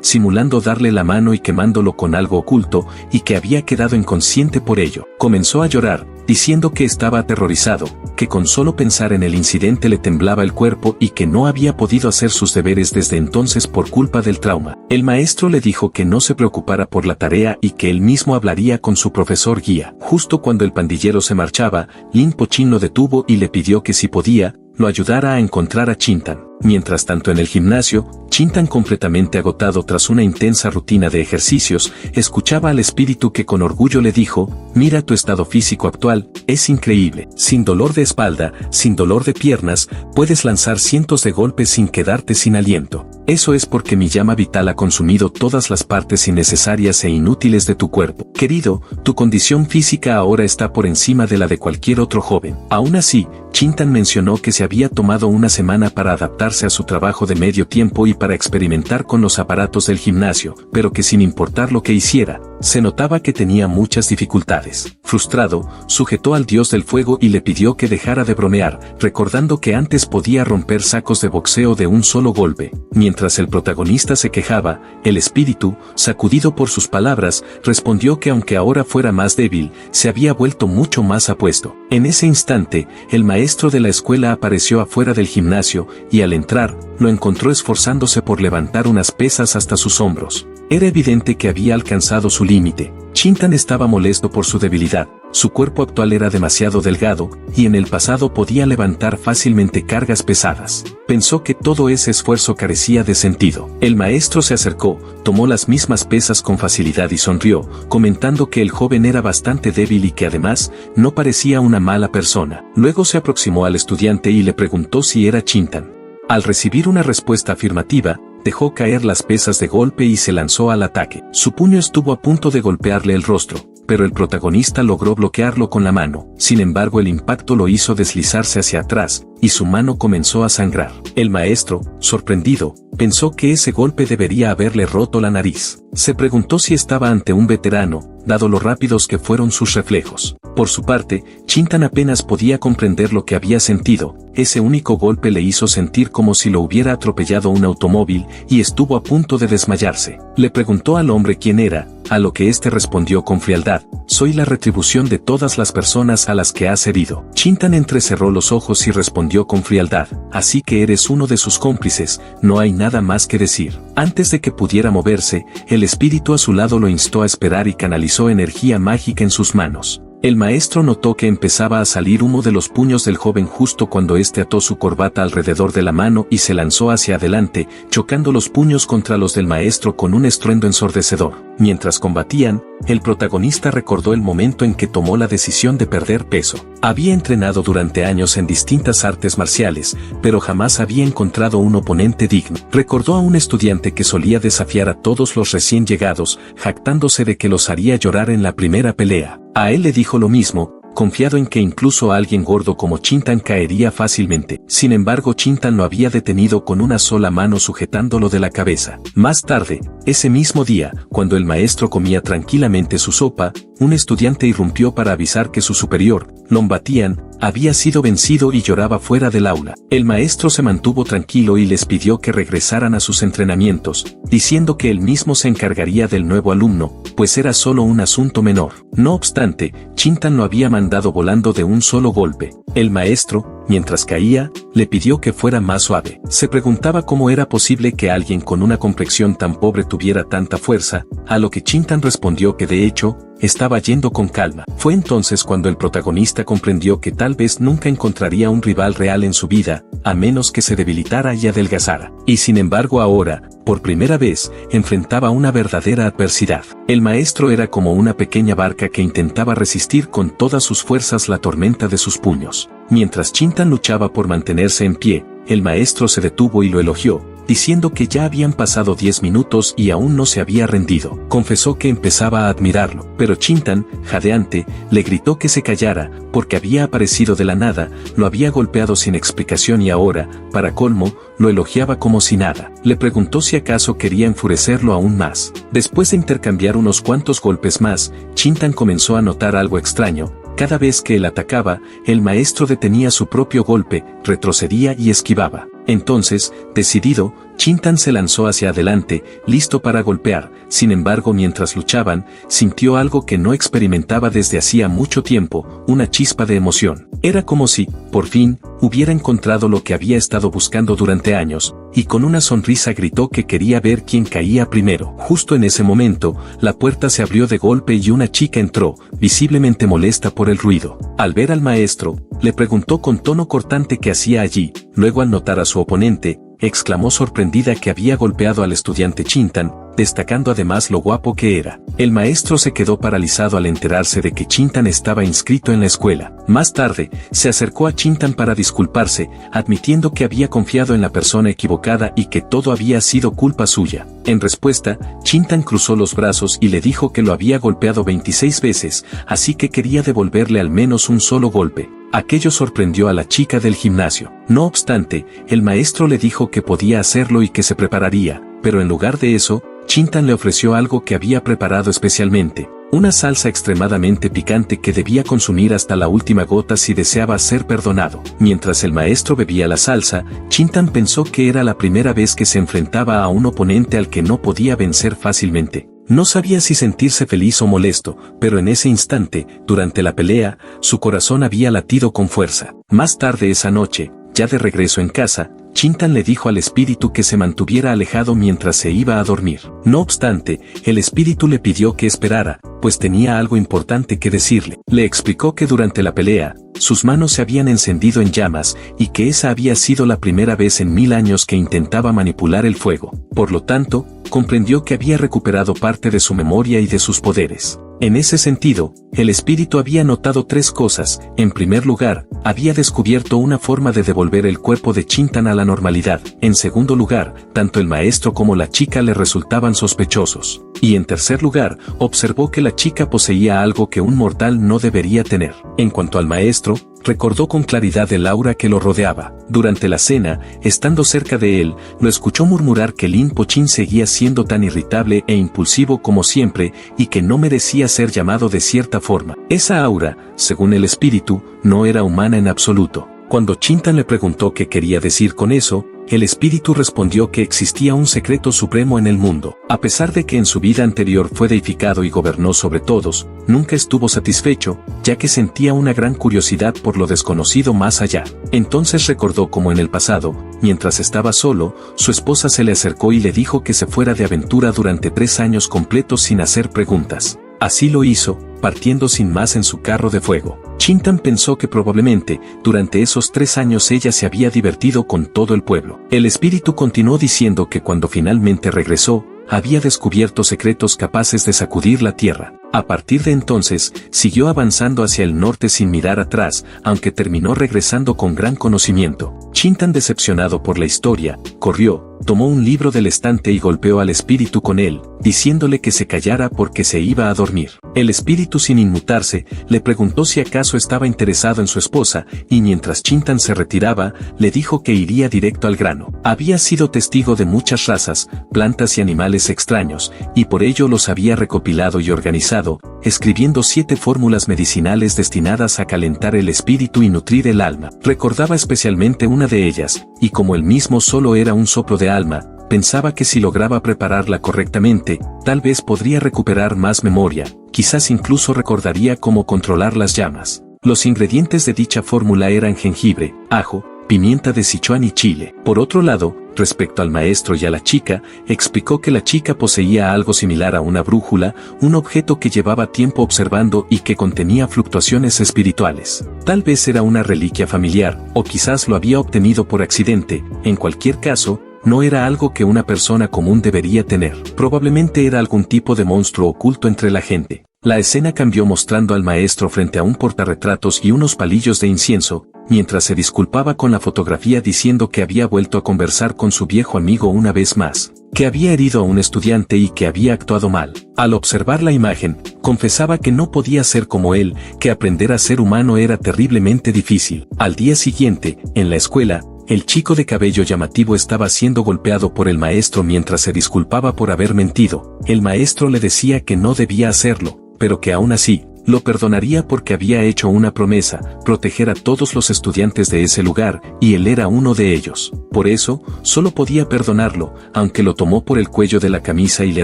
simulando darle la mano y quemándolo con algo oculto, y que había quedado inconsciente por ello. Comenzó a llorar, diciendo que estaba aterrorizado, que con solo pensar en el incidente le temblaba el cuerpo y que no había podido hacer sus deberes desde entonces por culpa del trauma. El maestro le dijo que no se preocupara por la tarea y que él mismo hablaría con su profesor guía. Justo cuando el pandillero se marchaba, Lin Po-chin lo detuvo y le pidió que si podía, lo ayudara a encontrar a Chin-tan. Mientras tanto en el gimnasio, Chin-tan, completamente agotado tras una intensa rutina de ejercicios, escuchaba al espíritu que con orgullo le dijo: mira tu estado físico actual, es increíble. Sin dolor de espalda, sin dolor de piernas, puedes lanzar cientos de golpes sin quedarte sin aliento. Eso es porque mi llama vital ha consumido todas las partes innecesarias e inútiles de tu cuerpo. Querido, tu condición física ahora está por encima de la de cualquier otro joven. Aún así, Chin-tan mencionó que se había tomado una semana para adaptarse a su trabajo de medio tiempo y para experimentar con los aparatos del gimnasio, pero que sin importar lo que hiciera, se notaba que tenía muchas dificultades. Frustrado, sujetó al dios del fuego y le pidió que dejara de bromear, recordando que antes podía romper sacos de boxeo de un solo golpe. Mientras el protagonista se quejaba, el espíritu, sacudido por sus palabras, respondió que aunque ahora fuera más débil, se había vuelto mucho más apuesto. En ese instante, el maestro de la escuela apareció afuera del gimnasio y al entrar, lo encontró esforzándose por levantar unas pesas hasta sus hombros. Era evidente que había alcanzado su límite. Chin-tan estaba molesto por su debilidad. Su cuerpo actual era demasiado delgado, y en el pasado podía levantar fácilmente cargas pesadas. Pensó que todo ese esfuerzo carecía de sentido. El maestro se acercó, tomó las mismas pesas con facilidad y sonrió, comentando que el joven era bastante débil y que además, no parecía una mala persona. Luego se aproximó al estudiante y le preguntó si era Chin-tan. Al recibir una respuesta afirmativa, dejó caer las pesas de golpe y se lanzó al ataque. Su puño estuvo a punto de golpearle el rostro, pero el protagonista logró bloquearlo con la mano. Sin embargo, el impacto lo hizo deslizarse hacia atrás, y su mano comenzó a sangrar. El maestro, sorprendido, pensó que ese golpe debería haberle roto la nariz. Se preguntó si estaba ante un veterano, dado lo rápidos que fueron sus reflejos. Por su parte, Chin-tan apenas podía comprender lo que había sentido. Ese único golpe le hizo sentir como si lo hubiera atropellado un automóvil, y estuvo a punto de desmayarse. Le preguntó al hombre quién era, a lo que éste respondió con frialdad: soy la retribución de todas las personas a las que has herido. Chin-tan entrecerró los ojos y respondió con frialdad: así que eres uno de sus cómplices, no hay nada más que decir. Antes de que pudiera moverse, el espíritu a su lado lo instó a esperar y canalizó energía mágica en sus manos. El maestro notó que empezaba a salir humo de los puños del joven justo cuando éste ató su corbata alrededor de la mano y se lanzó hacia adelante, chocando los puños contra los del maestro con un estruendo ensordecedor. Mientras combatían, el protagonista recordó el momento en que tomó la decisión de perder peso. Había entrenado durante años en distintas artes marciales, pero jamás había encontrado un oponente digno. Recordó a un estudiante que solía desafiar a todos los recién llegados, jactándose de que los haría llorar en la primera pelea. A él le dijo lo mismo, confiado en que incluso alguien gordo como Chintan caería fácilmente. Sin embargo, Chintan lo había detenido con una sola mano sujetándolo de la cabeza. Más tarde, ese mismo día, cuando el maestro comía tranquilamente su sopa, un estudiante irrumpió para avisar que su superior, Lombatian, había sido vencido y lloraba fuera del aula. El maestro se mantuvo tranquilo y les pidió que regresaran a sus entrenamientos, diciendo que él mismo se encargaría del nuevo alumno, pues era solo un asunto menor. No obstante, Chintan lo había mandado volando de un solo golpe. El maestro, mientras caía, le pidió que fuera más suave. Se preguntaba cómo era posible que alguien con una complexión tan pobre tuviera tanta fuerza, a lo que Chintan respondió que de hecho, estaba yendo con calma. Fue entonces cuando el protagonista comprendió que tal vez nunca encontraría un rival real en su vida, a menos que se debilitara y adelgazara. Y sin embargo ahora, por primera vez, enfrentaba una verdadera adversidad. El maestro era como una pequeña barca que intentaba resistir con todas sus fuerzas la tormenta de sus puños. Mientras Chintan luchaba por mantenerse en pie, el maestro se detuvo y lo elogió, diciendo que ya habían pasado 10 minutos y aún no se había rendido. Confesó que empezaba a admirarlo, pero Chintan, jadeante, le gritó que se callara, porque había aparecido de la nada, lo había golpeado sin explicación y ahora, para colmo, lo elogiaba como si nada. Le preguntó si acaso quería enfurecerlo aún más. Después de intercambiar unos cuantos golpes más, Chintan comenzó a notar algo extraño. Cada vez que él atacaba, el maestro detenía su propio golpe, retrocedía y esquivaba. Entonces, decidido, Chintan se lanzó hacia adelante, listo para golpear. Sin embargo, mientras luchaban, sintió algo que no experimentaba desde hacía mucho tiempo, una chispa de emoción. Era como si, por fin, hubiera encontrado lo que había estado buscando durante años, y con una sonrisa gritó que quería ver quién caía primero. Justo en ese momento, la puerta se abrió de golpe y una chica entró, visiblemente molesta por el ruido. Al ver al maestro, le preguntó con tono cortante qué hacía allí. Luego, al notar a su oponente, exclamó sorprendida que había golpeado al estudiante Chintan, destacando además lo guapo que era. El maestro se quedó paralizado al enterarse de que Chintan estaba inscrito en la escuela. Más tarde, se acercó a Chintan para disculparse, admitiendo que había confiado en la persona equivocada y que todo había sido culpa suya. En respuesta, Chintan cruzó los brazos y le dijo que lo había golpeado 26 veces, así que quería devolverle al menos un solo golpe. Aquello sorprendió a la chica del gimnasio. No obstante, el maestro le dijo que podía hacerlo y que se prepararía, pero en lugar de eso, Chintan le ofreció algo que había preparado especialmente, una salsa extremadamente picante que debía consumir hasta la última gota si deseaba ser perdonado. Mientras el maestro bebía la salsa, Chintan pensó que era la primera vez que se enfrentaba a un oponente al que no podía vencer fácilmente. No sabía si sentirse feliz o molesto, pero en ese instante, durante la pelea, su corazón había latido con fuerza. Más tarde esa noche, ya de regreso en casa, Chintan le dijo al espíritu que se mantuviera alejado mientras se iba a dormir. No obstante, el espíritu le pidió que esperara, pues tenía algo importante que decirle. Le explicó que durante la pelea, sus manos se habían encendido en llamas y que esa había sido la primera vez en 1000 años que intentaba manipular el fuego. Por lo tanto, comprendió que había recuperado parte de su memoria y de sus poderes. En ese sentido, el espíritu había notado 3 cosas. En primer lugar, había descubierto una forma de devolver el cuerpo de Chintan a la normalidad. En segundo lugar, tanto el maestro como la chica le resultaban sospechosos. Y en tercer lugar, observó que la chica poseía algo que un mortal no debería tener. En cuanto al maestro, recordó con claridad el aura que lo rodeaba. Durante la cena, estando cerca de él, lo escuchó murmurar que Lin Po-chin seguía siendo tan irritable e impulsivo como siempre y que no merecía ser llamado de cierta forma. Esa aura, según el espíritu, no era humana en absoluto. Cuando Chintan le preguntó qué quería decir con eso, el espíritu respondió que existía un secreto supremo en el mundo. A pesar de que en su vida anterior fue deificado y gobernó sobre todos, nunca estuvo satisfecho, ya que sentía una gran curiosidad por lo desconocido más allá. Entonces recordó cómo en el pasado, mientras estaba solo, su esposa se le acercó y le dijo que se fuera de aventura durante 3 años completos sin hacer preguntas. Así lo hizo, partiendo sin más en su carro de fuego. Chintan pensó que probablemente, durante esos 3 años ella se había divertido con todo el pueblo. El espíritu continuó diciendo que cuando finalmente regresó, había descubierto secretos capaces de sacudir la tierra. A partir de entonces, siguió avanzando hacia el norte sin mirar atrás, aunque terminó regresando con gran conocimiento. Chintan, decepcionado por la historia, corrió, tomó un libro del estante y golpeó al espíritu con él, diciéndole que se callara porque se iba a dormir. El espíritu, sin inmutarse, le preguntó si acaso estaba interesado en su esposa, y mientras Chintan se retiraba, le dijo que iría directo al grano. Había sido testigo de muchas razas, plantas y animales extraños, y por ello los había recopilado y organizado, escribiendo 7 fórmulas medicinales destinadas a calentar el espíritu y nutrir el alma. Recordaba especialmente una de ellas, y como él mismo solo era un soplo de alma, pensaba que si lograba prepararla correctamente, tal vez podría recuperar más memoria, quizás incluso recordaría cómo controlar las llamas. Los ingredientes de dicha fórmula eran jengibre, ajo, pimienta de Sichuan y chile. Por otro lado, respecto al maestro y a la chica, explicó que la chica poseía algo similar a una brújula, un objeto que llevaba tiempo observando y que contenía fluctuaciones espirituales. Tal vez era una reliquia familiar, o quizás lo había obtenido por accidente. En cualquier caso, no era algo que una persona común debería tener. Probablemente era algún tipo de monstruo oculto entre la gente. La escena cambió mostrando al maestro frente a un portarretratos y unos palillos de incienso, mientras se disculpaba con la fotografía diciendo que había vuelto a conversar con su viejo amigo una vez más, que había herido a un estudiante y que había actuado mal. Al observar la imagen, confesaba que no podía ser como él, que aprender a ser humano era terriblemente difícil. Al día siguiente, en la escuela, el chico de cabello llamativo estaba siendo golpeado por el maestro mientras se disculpaba por haber mentido. El maestro le decía que no debía hacerlo, pero que aún así, lo perdonaría porque había hecho una promesa, proteger a todos los estudiantes de ese lugar, y él era uno de ellos. Por eso, solo podía perdonarlo, aunque lo tomó por el cuello de la camisa y le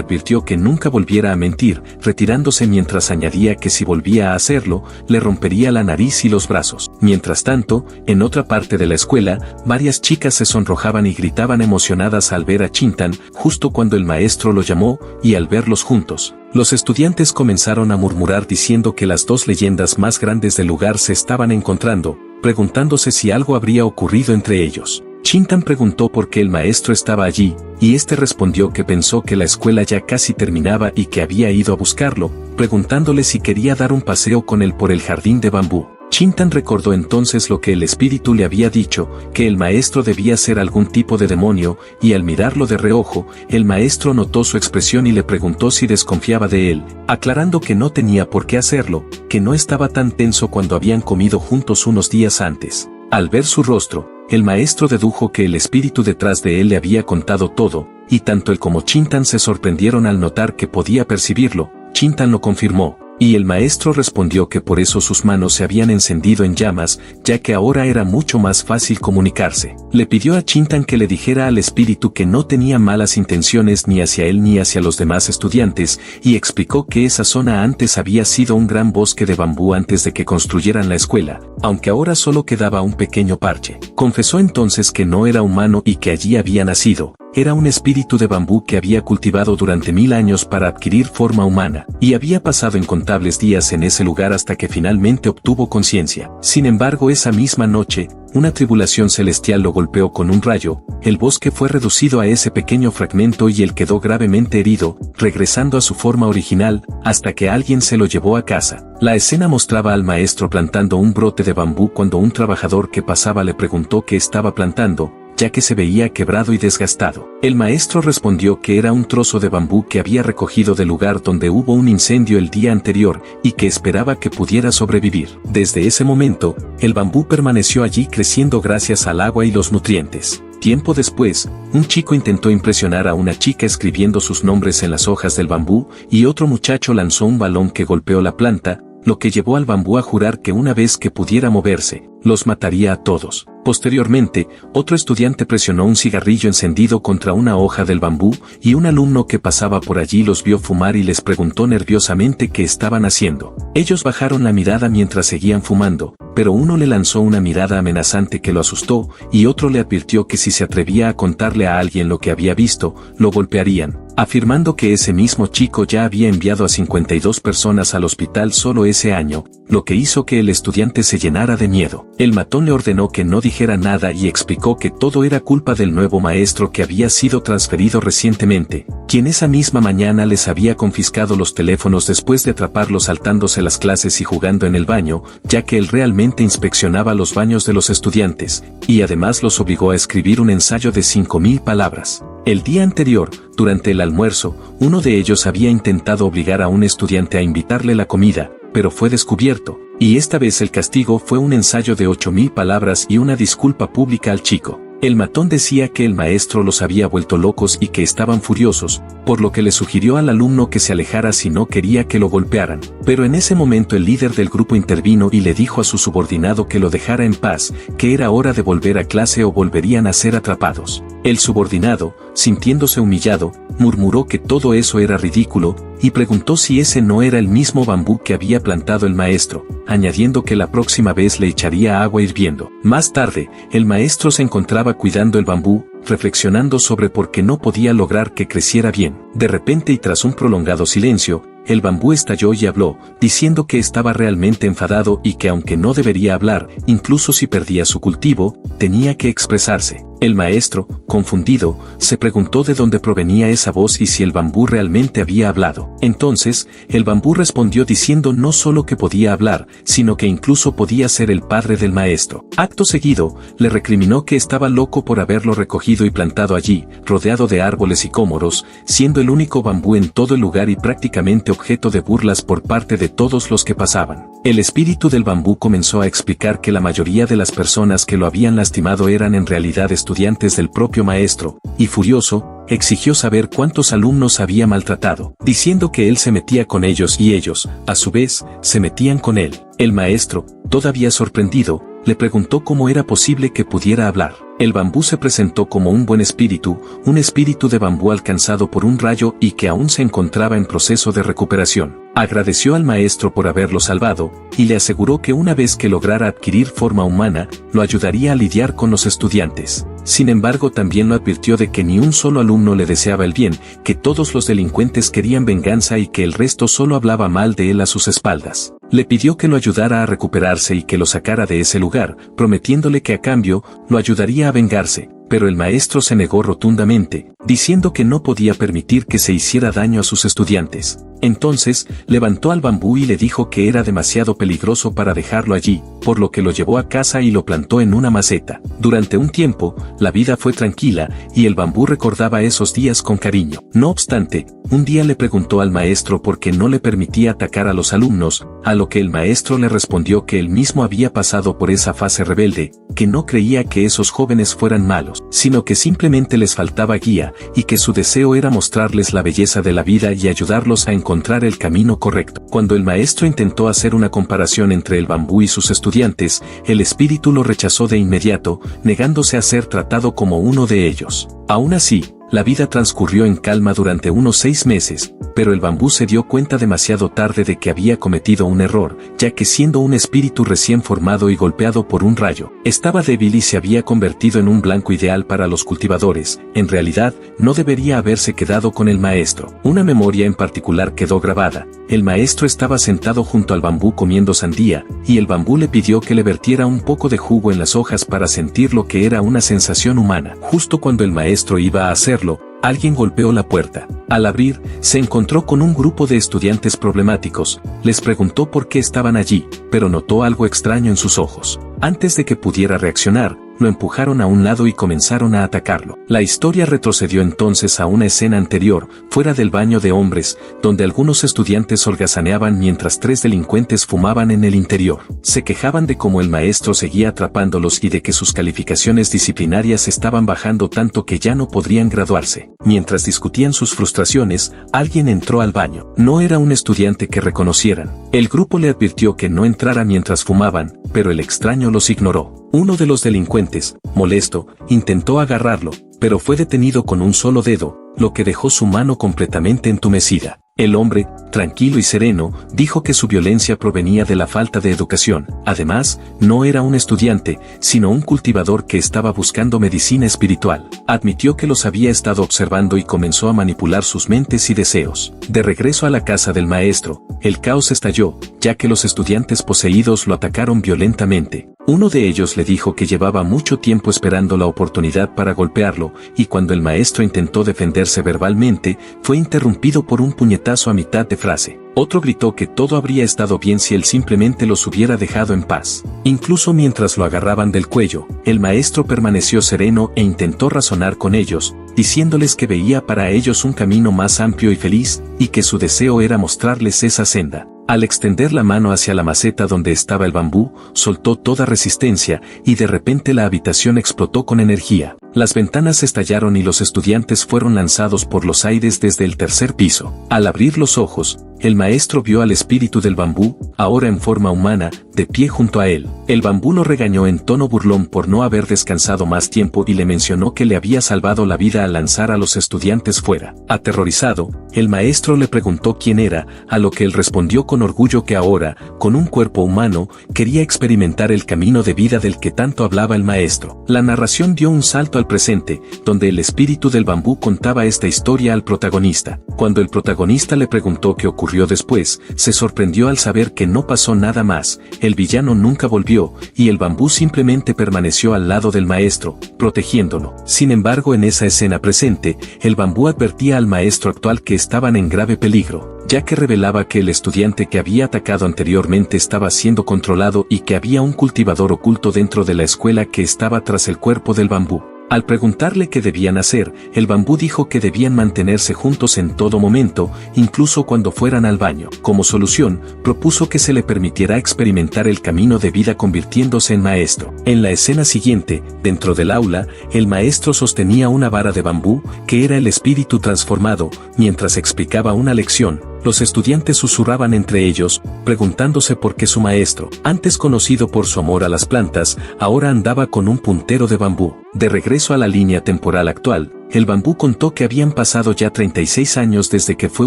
advirtió que nunca volviera a mentir, retirándose mientras añadía que si volvía a hacerlo, le rompería la nariz y los brazos. Mientras tanto, en otra parte de la escuela, varias chicas se sonrojaban y gritaban emocionadas al ver a Chintan, justo cuando el maestro lo llamó, y al verlos juntos. Los estudiantes comenzaron a murmurar diciendo que las 2 leyendas más grandes del lugar se estaban encontrando, preguntándose si algo habría ocurrido entre ellos. Chintan preguntó por qué el maestro estaba allí, y este respondió que pensó que la escuela ya casi terminaba y que había ido a buscarlo, preguntándole si quería dar un paseo con él por el jardín de bambú. Chintan recordó entonces lo que el espíritu le había dicho, que el maestro debía ser algún tipo de demonio, y al mirarlo de reojo, el maestro notó su expresión y le preguntó si desconfiaba de él, aclarando que no tenía por qué hacerlo, que no estaba tan tenso cuando habían comido juntos unos días antes. Al ver su rostro, el maestro dedujo que el espíritu detrás de él le había contado todo, y tanto él como Chintan se sorprendieron al notar que podía percibirlo. Chintan lo confirmó, y el maestro respondió que por eso sus manos se habían encendido en llamas, ya que ahora era mucho más fácil comunicarse. Le pidió a Chintan que le dijera al espíritu que no tenía malas intenciones ni hacia él ni hacia los demás estudiantes, y explicó que esa zona antes había sido un gran bosque de bambú antes de que construyeran la escuela, aunque ahora solo quedaba un pequeño parche. Confesó entonces que no era humano y que allí había nacido. Era un espíritu de bambú que había cultivado durante 1000 años para adquirir forma humana, y había pasado incontables días en ese lugar hasta que finalmente obtuvo conciencia. Sin embargo, esa misma noche, una tribulación celestial lo golpeó con un rayo, el bosque fue reducido a ese pequeño fragmento y él quedó gravemente herido, regresando a su forma original, hasta que alguien se lo llevó a casa. La escena mostraba al maestro plantando un brote de bambú cuando un trabajador que pasaba le preguntó qué estaba plantando, ya que se veía quebrado y desgastado. El maestro respondió que era un trozo de bambú que había recogido del lugar donde hubo un incendio el día anterior y que esperaba que pudiera sobrevivir. Desde ese momento, el bambú permaneció allí creciendo gracias al agua y los nutrientes. Tiempo después, un chico intentó impresionar a una chica escribiendo sus nombres en las hojas del bambú y otro muchacho lanzó un balón que golpeó la planta, lo que llevó al bambú a jurar que una vez que pudiera moverse, los mataría a todos. Posteriormente, otro estudiante presionó un cigarrillo encendido contra una hoja del bambú y un alumno que pasaba por allí los vio fumar y les preguntó nerviosamente qué estaban haciendo. Ellos bajaron la mirada mientras seguían fumando, pero uno le lanzó una mirada amenazante que lo asustó y otro le advirtió que si se atrevía a contarle a alguien lo que había visto, lo golpearían. afirmando que ese mismo chico ya había enviado a 52 personas al hospital solo ese año, lo que hizo que el estudiante se llenara de miedo. El matón le ordenó que no dijera nada y explicó que todo era culpa del nuevo maestro que había sido transferido recientemente, quien esa misma mañana les había confiscado los teléfonos después de atraparlos saltándose las clases y jugando en el baño, ya que él realmente inspeccionaba los baños de los estudiantes, y además los obligó a escribir un ensayo de 5000 palabras. El día anterior, durante el almuerzo, uno de ellos había intentado obligar a un estudiante a invitarle la comida, pero fue descubierto, y esta vez el castigo fue un ensayo de 8000 palabras y una disculpa pública al chico. El matón decía que el maestro los había vuelto locos y que estaban furiosos, por lo que le sugirió al alumno que se alejara si no quería que lo golpearan. Pero en ese momento el líder del grupo intervino y le dijo a su subordinado que lo dejara en paz, que era hora de volver a clase o volverían a ser atrapados. El subordinado, sintiéndose humillado, murmuró que todo eso era ridículo, y preguntó si ese no era el mismo bambú que había plantado el maestro, añadiendo que la próxima vez le echaría agua hirviendo. Más tarde, el maestro se encontraba cuidando el bambú, reflexionando sobre por qué no podía lograr que creciera bien. De repente y tras un prolongado silencio, el bambú estalló y habló, diciendo que estaba realmente enfadado y que aunque no debería hablar, incluso si perdía su cultivo, tenía que expresarse. El maestro, confundido, se preguntó de dónde provenía esa voz y si el bambú realmente había hablado. Entonces, el bambú respondió diciendo no solo que podía hablar, sino que incluso podía ser el padre del maestro. Acto seguido, le recriminó que estaba loco por haberlo recogido y plantado allí, rodeado de árboles sicómoros, siendo el único bambú en todo el lugar y prácticamente objeto de burlas por parte de todos los que pasaban. El espíritu del bambú comenzó a explicar que la mayoría de las personas que lo habían lastimado eran en realidad estudiantes del propio maestro, y furioso, exigió saber cuántos alumnos había maltratado, diciendo que él se metía con ellos y ellos, a su vez, se metían con él. El maestro, todavía sorprendido, le preguntó cómo era posible que pudiera hablar. El bambú se presentó como un buen espíritu, un espíritu de bambú alcanzado por un rayo y que aún se encontraba en proceso de recuperación. Agradeció al maestro por haberlo salvado, y le aseguró que una vez que lograra adquirir forma humana, lo ayudaría a lidiar con los estudiantes. Sin embargo, también lo advirtió de que ni un solo alumno le deseaba el bien, que todos los delincuentes querían venganza y que el resto solo hablaba mal de él a sus espaldas. Le pidió que lo ayudara a recuperarse y que lo sacara de ese lugar, prometiéndole que a cambio, lo ayudaría a vengarse, pero el maestro se negó rotundamente, diciendo que no podía permitir que se hiciera daño a sus estudiantes. Entonces, levantó al bambú y le dijo que era demasiado peligroso para dejarlo allí, por lo que lo llevó a casa y lo plantó en una maceta. Durante un tiempo, la vida fue tranquila, y el bambú recordaba esos días con cariño. No obstante, un día le preguntó al maestro por qué no le permitía atacar a los alumnos, a lo que el maestro le respondió que él mismo había pasado por esa fase rebelde, que no creía que esos jóvenes fueran malos, sino que simplemente les faltaba guía, y que su deseo era mostrarles la belleza de la vida y ayudarlos a encontrar el camino correcto. Cuando el maestro intentó hacer una comparación entre el bambú y sus estudiantes, el espíritu lo rechazó de inmediato, negándose a ser tratado como uno de ellos. Aún así, la vida transcurrió en calma durante unos 6 meses, pero el bambú se dio cuenta demasiado tarde de que había cometido un error, ya que siendo un espíritu recién formado y golpeado por un rayo, estaba débil y se había convertido en un blanco ideal para los cultivadores. En realidad, no debería haberse quedado con el maestro. Una memoria en particular quedó grabada. El maestro estaba sentado junto al bambú comiendo sandía, y el bambú le pidió que le vertiera un poco de jugo en las hojas para sentir lo que era una sensación humana. Justo cuando el maestro iba a hacerlo, alguien golpeó la puerta. Al abrir, se encontró con un grupo de estudiantes problemáticos. Les preguntó por qué estaban allí, pero notó algo extraño en sus ojos. Antes de que pudiera reaccionar, lo empujaron a un lado y comenzaron a atacarlo. La historia retrocedió entonces a una escena anterior, fuera del baño de hombres, donde algunos estudiantes holgazaneaban mientras 3 delincuentes fumaban en el interior. Se quejaban de cómo el maestro seguía atrapándolos y de que sus calificaciones disciplinarias estaban bajando tanto que ya no podrían graduarse. Mientras discutían sus frustraciones, alguien entró al baño. No era un estudiante que reconocieran. El grupo le advirtió que no entrara mientras fumaban, pero el extraño los ignoró. Uno de los delincuentes, molesto, intentó agarrarlo, pero fue detenido con un solo dedo, lo que dejó su mano completamente entumecida. El hombre, tranquilo y sereno, dijo que su violencia provenía de la falta de educación. Además, no era un estudiante, sino un cultivador que estaba buscando medicina espiritual. Admitió que los había estado observando y comenzó a manipular sus mentes y deseos. De regreso a la casa del maestro, el caos estalló, ya que los estudiantes poseídos lo atacaron violentamente. Uno de ellos le dijo que llevaba mucho tiempo esperando la oportunidad para golpearlo, y cuando el maestro intentó defenderse verbalmente, fue interrumpido por un puñetazo a mitad de frase. Otro gritó que todo habría estado bien si él simplemente los hubiera dejado en paz. Incluso mientras lo agarraban del cuello, el maestro permaneció sereno e intentó razonar con ellos, diciéndoles que veía para ellos un camino más amplio y feliz, y que su deseo era mostrarles esa senda. Al extender la mano hacia la maceta donde estaba el bambú, soltó toda resistencia, y de repente la habitación explotó con energía. Las ventanas estallaron y los estudiantes fueron lanzados por los aires desde el tercer piso. Al abrir los ojos, el maestro vio al espíritu del bambú, ahora en forma humana, de pie junto a él. El bambú lo regañó en tono burlón por no haber descansado más tiempo y le mencionó que le había salvado la vida al lanzar a los estudiantes fuera. Aterrorizado, el maestro le preguntó quién era, a lo que él respondió con orgullo que ahora, con un cuerpo humano, quería experimentar el camino de vida del que tanto hablaba el maestro. La narración dio un salto al presente, donde el espíritu del bambú contaba esta historia al protagonista. Cuando el protagonista le preguntó qué ocurrió después, se sorprendió al saber que no pasó nada más, el villano nunca volvió, y el bambú simplemente permaneció al lado del maestro, protegiéndolo. Sin embargo, en esa escena presente, el bambú advertía al maestro actual que estaban en grave peligro, ya que revelaba que el estudiante que había atacado anteriormente estaba siendo controlado y que había un cultivador oculto dentro de la escuela que estaba tras el cuerpo del bambú. Al preguntarle qué debían hacer, el bambú dijo que debían mantenerse juntos en todo momento, incluso cuando fueran al baño. Como solución, propuso que se le permitiera experimentar el camino de vida convirtiéndose en maestro. En la escena siguiente, dentro del aula, el maestro sostenía una vara de bambú, que era el espíritu transformado, mientras explicaba una lección. Los estudiantes susurraban entre ellos, preguntándose por qué su maestro, antes conocido por su amor a las plantas, ahora andaba con un puntero de bambú. De regreso a la línea temporal actual, el bambú contó que habían pasado ya 36 años desde que fue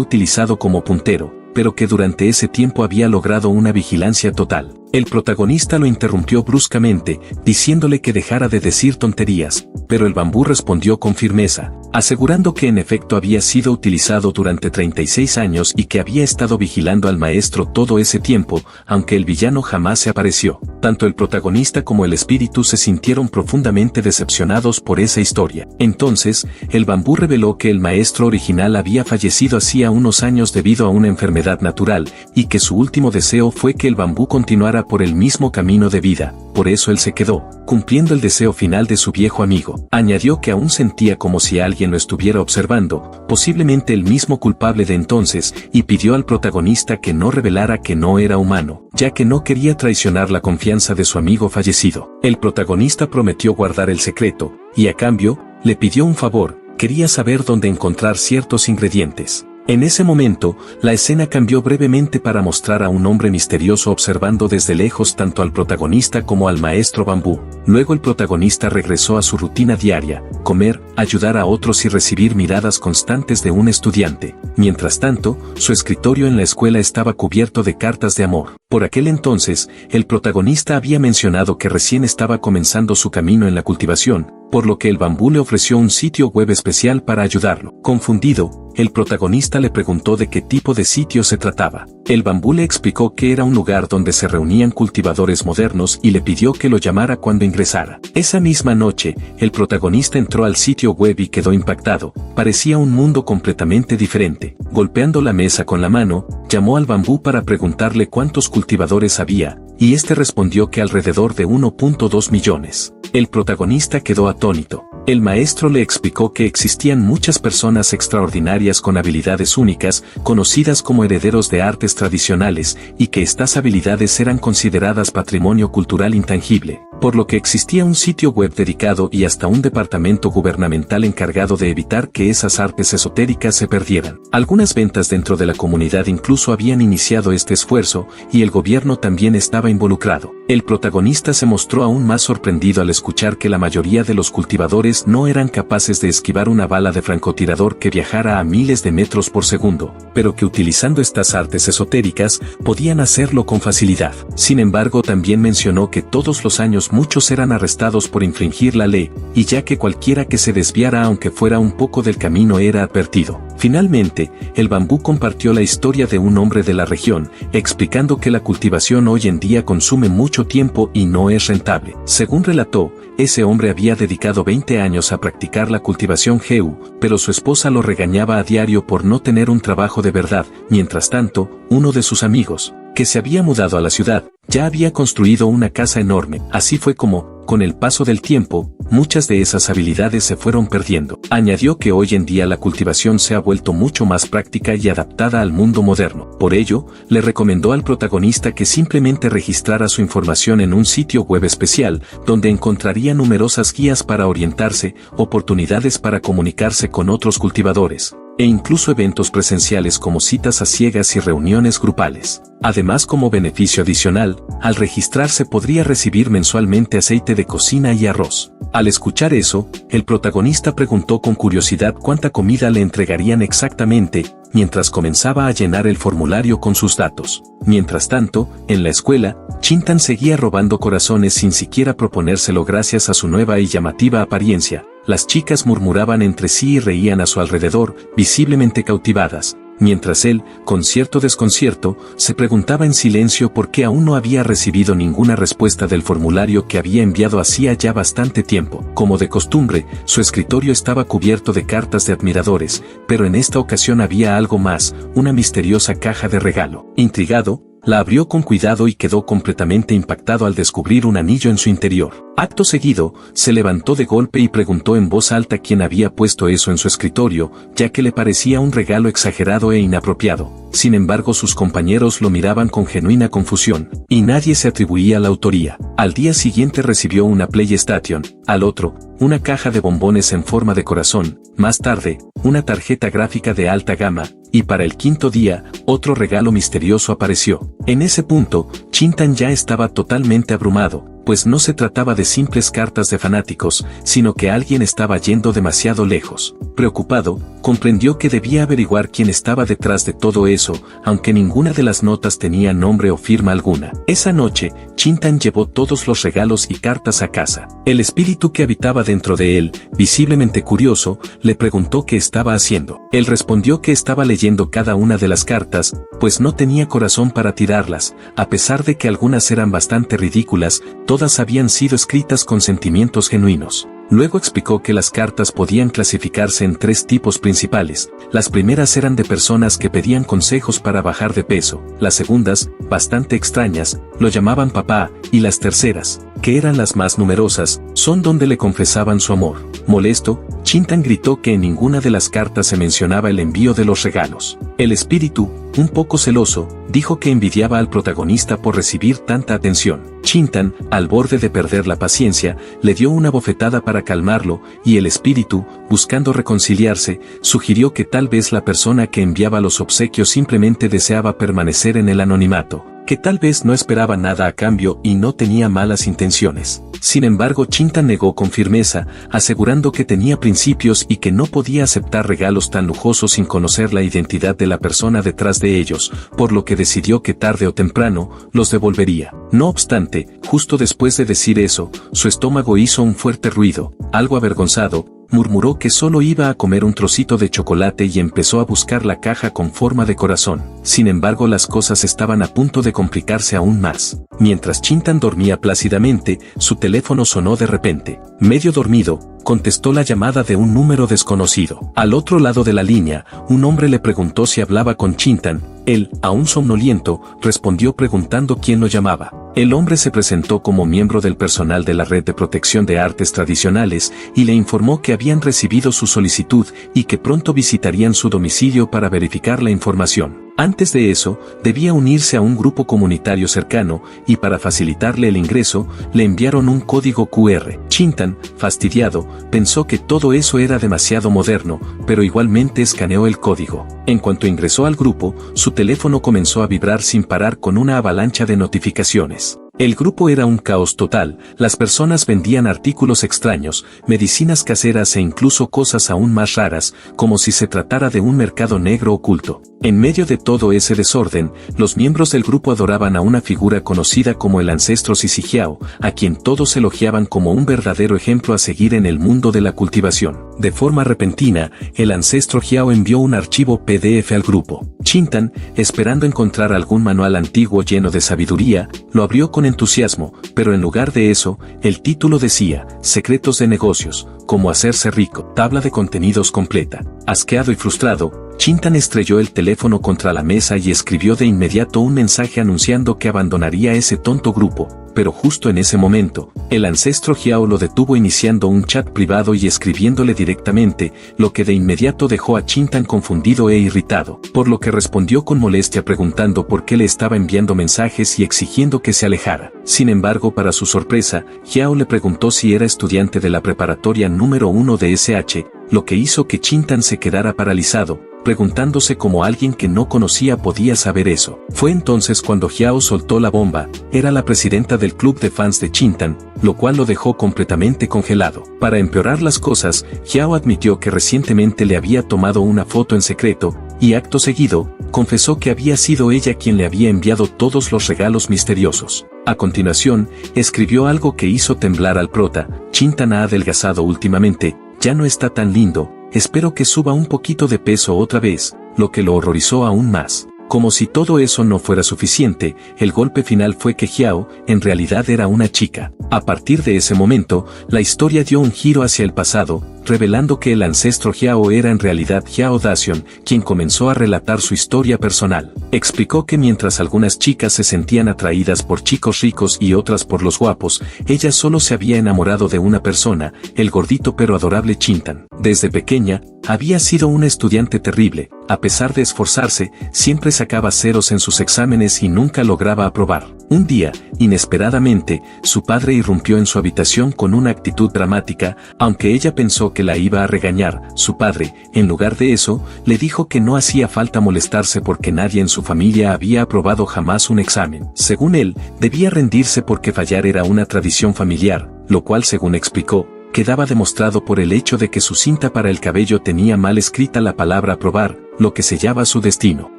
utilizado como puntero, pero que durante ese tiempo había logrado una vigilancia total. El protagonista lo interrumpió bruscamente, diciéndole que dejara de decir tonterías, pero el bambú respondió con firmeza, asegurando que en efecto había sido utilizado durante 36 años y que había estado vigilando al maestro todo ese tiempo, aunque el villano jamás se apareció. Tanto el protagonista como el espíritu se sintieron profundamente decepcionados por esa historia. Entonces, el bambú reveló que el maestro original había fallecido hacía unos años debido a una enfermedad natural, y que su último deseo fue que el bambú continuara por el mismo camino de vida, por eso él se quedó, cumpliendo el deseo final de su viejo amigo. Añadió que aún sentía como si alguien lo estuviera observando, posiblemente el mismo culpable de entonces, y pidió al protagonista que no revelara que no era humano, ya que no quería traicionar la confianza de su amigo fallecido. El protagonista prometió guardar el secreto, y a cambio, le pidió un favor, quería saber dónde encontrar ciertos ingredientes. En ese momento, la escena cambió brevemente para mostrar a un hombre misterioso observando desde lejos tanto al protagonista como al maestro bambú. Luego el protagonista regresó a su rutina diaria, comer, ayudar a otros y recibir miradas constantes de un estudiante. Mientras tanto, su escritorio en la escuela estaba cubierto de cartas de amor. Por aquel entonces, el protagonista había mencionado que recién estaba comenzando su camino en la cultivación, por lo que el bambú le ofreció un sitio web especial para ayudarlo. Confundido, el protagonista le preguntó de qué tipo de sitio se trataba. El bambú le explicó que era un lugar donde se reunían cultivadores modernos y le pidió que lo llamara cuando ingresara. Esa misma noche, el protagonista entró al sitio web y quedó impactado. Parecía un mundo completamente diferente. Golpeando la mesa con la mano, llamó al bambú para preguntarle cuántos cultivadores había, y este respondió que alrededor de 1.2 millones. El protagonista quedó atónito. El maestro le explicó que existían muchas personas extraordinarias con habilidades únicas, conocidas como herederos de artes tradicionales, y que estas habilidades eran consideradas patrimonio cultural intangible. por lo que existía un sitio web dedicado y hasta un departamento gubernamental encargado de evitar que esas artes esotéricas se perdieran. Algunas ventas dentro de la comunidad incluso habían iniciado este esfuerzo, y el gobierno también estaba involucrado. El protagonista se mostró aún más sorprendido al escuchar que la mayoría de los cultivadores no eran capaces de esquivar una bala de francotirador que viajara a miles de metros por segundo, pero que utilizando estas artes esotéricas podían hacerlo con facilidad. Sin embargo, también mencionó que todos los años muchos eran arrestados por infringir la ley, y ya que cualquiera que se desviara aunque fuera un poco del camino era advertido. Finalmente, el bambú compartió la historia de un hombre de la región, explicando que la cultivación hoy en día consume mucho tiempo y no es rentable. Según relató, ese hombre había dedicado 20 años a practicar la cultivación GEU, pero su esposa lo regañaba a diario por no tener un trabajo de verdad. Mientras tanto, uno de sus amigos, que se había mudado a la ciudad, ya había construido una casa enorme. Así fue como, con el paso del tiempo, muchas de esas habilidades se fueron perdiendo. Añadió que hoy en día la cultivación se ha vuelto mucho más práctica y adaptada al mundo moderno. Por ello, le recomendó al protagonista que simplemente registrara su información en un sitio web especial, donde encontraría numerosas guías para orientarse, oportunidades para comunicarse con otros cultivadores, e incluso eventos presenciales como citas a ciegas y reuniones grupales. Además, como beneficio adicional, al registrarse podría recibir mensualmente aceite de cocina y arroz. Al escuchar eso, el protagonista preguntó con curiosidad cuánta comida le entregarían exactamente, mientras comenzaba a llenar el formulario con sus datos. Mientras tanto, en la escuela, Chintan seguía robando corazones sin siquiera proponérselo gracias a su nueva y llamativa apariencia. Las chicas murmuraban entre sí y reían a su alrededor, visiblemente cautivadas, mientras él, con cierto desconcierto, se preguntaba en silencio por qué aún no había recibido ninguna respuesta del formulario que había enviado hacía ya bastante tiempo. Como de costumbre, su escritorio estaba cubierto de cartas de admiradores, pero en esta ocasión había algo más, una misteriosa caja de regalo. Intrigado, la abrió con cuidado y quedó completamente impactado al descubrir un anillo en su interior. Acto seguido, se levantó de golpe y preguntó en voz alta quién había puesto eso en su escritorio, ya que le parecía un regalo exagerado e inapropiado. Sin embargo, sus compañeros lo miraban con genuina confusión, y nadie se atribuía la autoría. Al día siguiente recibió una PlayStation, al otro, una caja de bombones en forma de corazón, más tarde, una tarjeta gráfica de alta gama, y para el quinto día, otro regalo misterioso apareció. En ese punto, Chintan ya estaba totalmente abrumado, pues no se trataba de simples cartas de fanáticos, sino que alguien estaba yendo demasiado lejos. Preocupado, comprendió que debía averiguar quién estaba detrás de todo eso, aunque ninguna de las notas tenía nombre o firma alguna. Esa noche, Chintan llevó todos los regalos y cartas a casa. El espíritu que habitaba dentro de él, visiblemente curioso, le preguntó qué estaba haciendo. Él respondió que estaba leyendo cada una de las cartas, pues no tenía corazón para tirarlas, a pesar de que algunas eran bastante ridículas, todas habían sido escritas con sentimientos genuinos. Luego explicó que las cartas podían clasificarse en 3 tipos principales. Las primeras eran de personas que pedían consejos para bajar de peso, las segundas, bastante extrañas, lo llamaban papá, y las terceras, que eran las más numerosas, son donde le confesaban su amor. Molesto, Chintan gritó que en ninguna de las cartas se mencionaba el envío de los regalos. El espíritu, un poco celoso, dijo que envidiaba al protagonista por recibir tanta atención. Chintan, al borde de perder la paciencia, le dio una bofetada para calmarlo, y el espíritu, buscando reconciliarse, sugirió que tal vez la persona que enviaba los obsequios simplemente deseaba permanecer en el anonimato, que tal vez no esperaba nada a cambio y no tenía malas intenciones. Sin embargo, Chintan negó con firmeza, asegurando que tenía principios y que no podía aceptar regalos tan lujosos sin conocer la identidad de la persona detrás de ellos, por lo que decidió que tarde o temprano, los devolvería. No obstante, justo después de decir eso, su estómago hizo un fuerte ruido. Algo avergonzado, murmuró que solo iba a comer un trocito de chocolate y empezó a buscar la caja con forma de corazón. Sin embargo, las cosas estaban a punto de complicarse aún más. Mientras Chintan dormía plácidamente, su teléfono sonó de repente. Medio dormido, contestó la llamada de un número desconocido. Al otro lado de la línea, un hombre le preguntó si hablaba con Chintan. Él, aún somnoliento, respondió preguntando quién lo llamaba. El hombre se presentó como miembro del personal de la Red de Protección de Artes Tradicionales y le informó que habían recibido su solicitud y que pronto visitarían su domicilio para verificar la información. Antes de eso, debía unirse a un grupo comunitario cercano, y para facilitarle el ingreso, le enviaron un código QR. Chintan, fastidiado, pensó que todo eso era demasiado moderno, pero igualmente escaneó el código. En cuanto ingresó al grupo, su teléfono comenzó a vibrar sin parar con una avalancha de notificaciones. El grupo era un caos total, las personas vendían artículos extraños, medicinas caseras e incluso cosas aún más raras, como si se tratara de un mercado negro oculto. En medio de todo ese desorden, los miembros del grupo adoraban a una figura conocida como el ancestro Sisijiao, a quien todos elogiaban como un verdadero ejemplo a seguir en el mundo de la cultivación. De forma repentina, el ancestro Jiao envió un archivo PDF al grupo. Chintan, esperando encontrar algún manual antiguo lleno de sabiduría, lo abrió con entusiasmo, pero en lugar de eso, el título decía, Secretos de negocios, cómo hacerse rico, tabla de contenidos completa. Asqueado y frustrado, Chintan estrelló el teléfono contra la mesa y escribió de inmediato un mensaje anunciando que abandonaría ese tonto grupo, pero justo en ese momento, el ancestro Jiao lo detuvo iniciando un chat privado y escribiéndole directamente, lo que de inmediato dejó a Chintan confundido e irritado, por lo que respondió con molestia preguntando por qué le estaba enviando mensajes y exigiendo que se alejara. Sin embargo, para su sorpresa, Jiao le preguntó si era estudiante de la preparatoria número 1 de SH, lo que hizo que Chintan se quedara paralizado, preguntándose cómo alguien que no conocía podía saber eso. Fue entonces cuando Jiao soltó la bomba, era la presidenta del club de fans de Chintan, lo cual lo dejó completamente congelado. Para empeorar las cosas, Jiao admitió que recientemente le había tomado una foto en secreto, y acto seguido, confesó que había sido ella quien le había enviado todos los regalos misteriosos. A continuación, escribió algo que hizo temblar al prota, Chintan ha adelgazado últimamente, ya no está tan lindo, espero que suba un poquito de peso otra vez, lo que lo horrorizó aún más. Como si todo eso no fuera suficiente, el golpe final fue que Jiao, en realidad era una chica. A partir de ese momento, la historia dio un giro hacia el pasado, revelando que el ancestro Jiao era en realidad Jiao Dacion, quien comenzó a relatar su historia personal. Explicó que mientras algunas chicas se sentían atraídas por chicos ricos y otras por los guapos, ella solo se había enamorado de una persona, el gordito pero adorable Chintan. Desde pequeña, había sido una estudiante terrible, a pesar de esforzarse, siempre sacaba ceros en sus exámenes y nunca lograba aprobar. Un día, inesperadamente, su padre irrumpió en su habitación con una actitud dramática, aunque ella pensó que la iba a regañar. Su padre, en lugar de eso, le dijo que no hacía falta molestarse porque nadie en su familia había aprobado jamás un examen. Según él, debía rendirse porque fallar era una tradición familiar, lo cual, según explicó, quedaba demostrado por el hecho de que su cinta para el cabello tenía mal escrita la palabra aprobar, lo que sellaba su destino.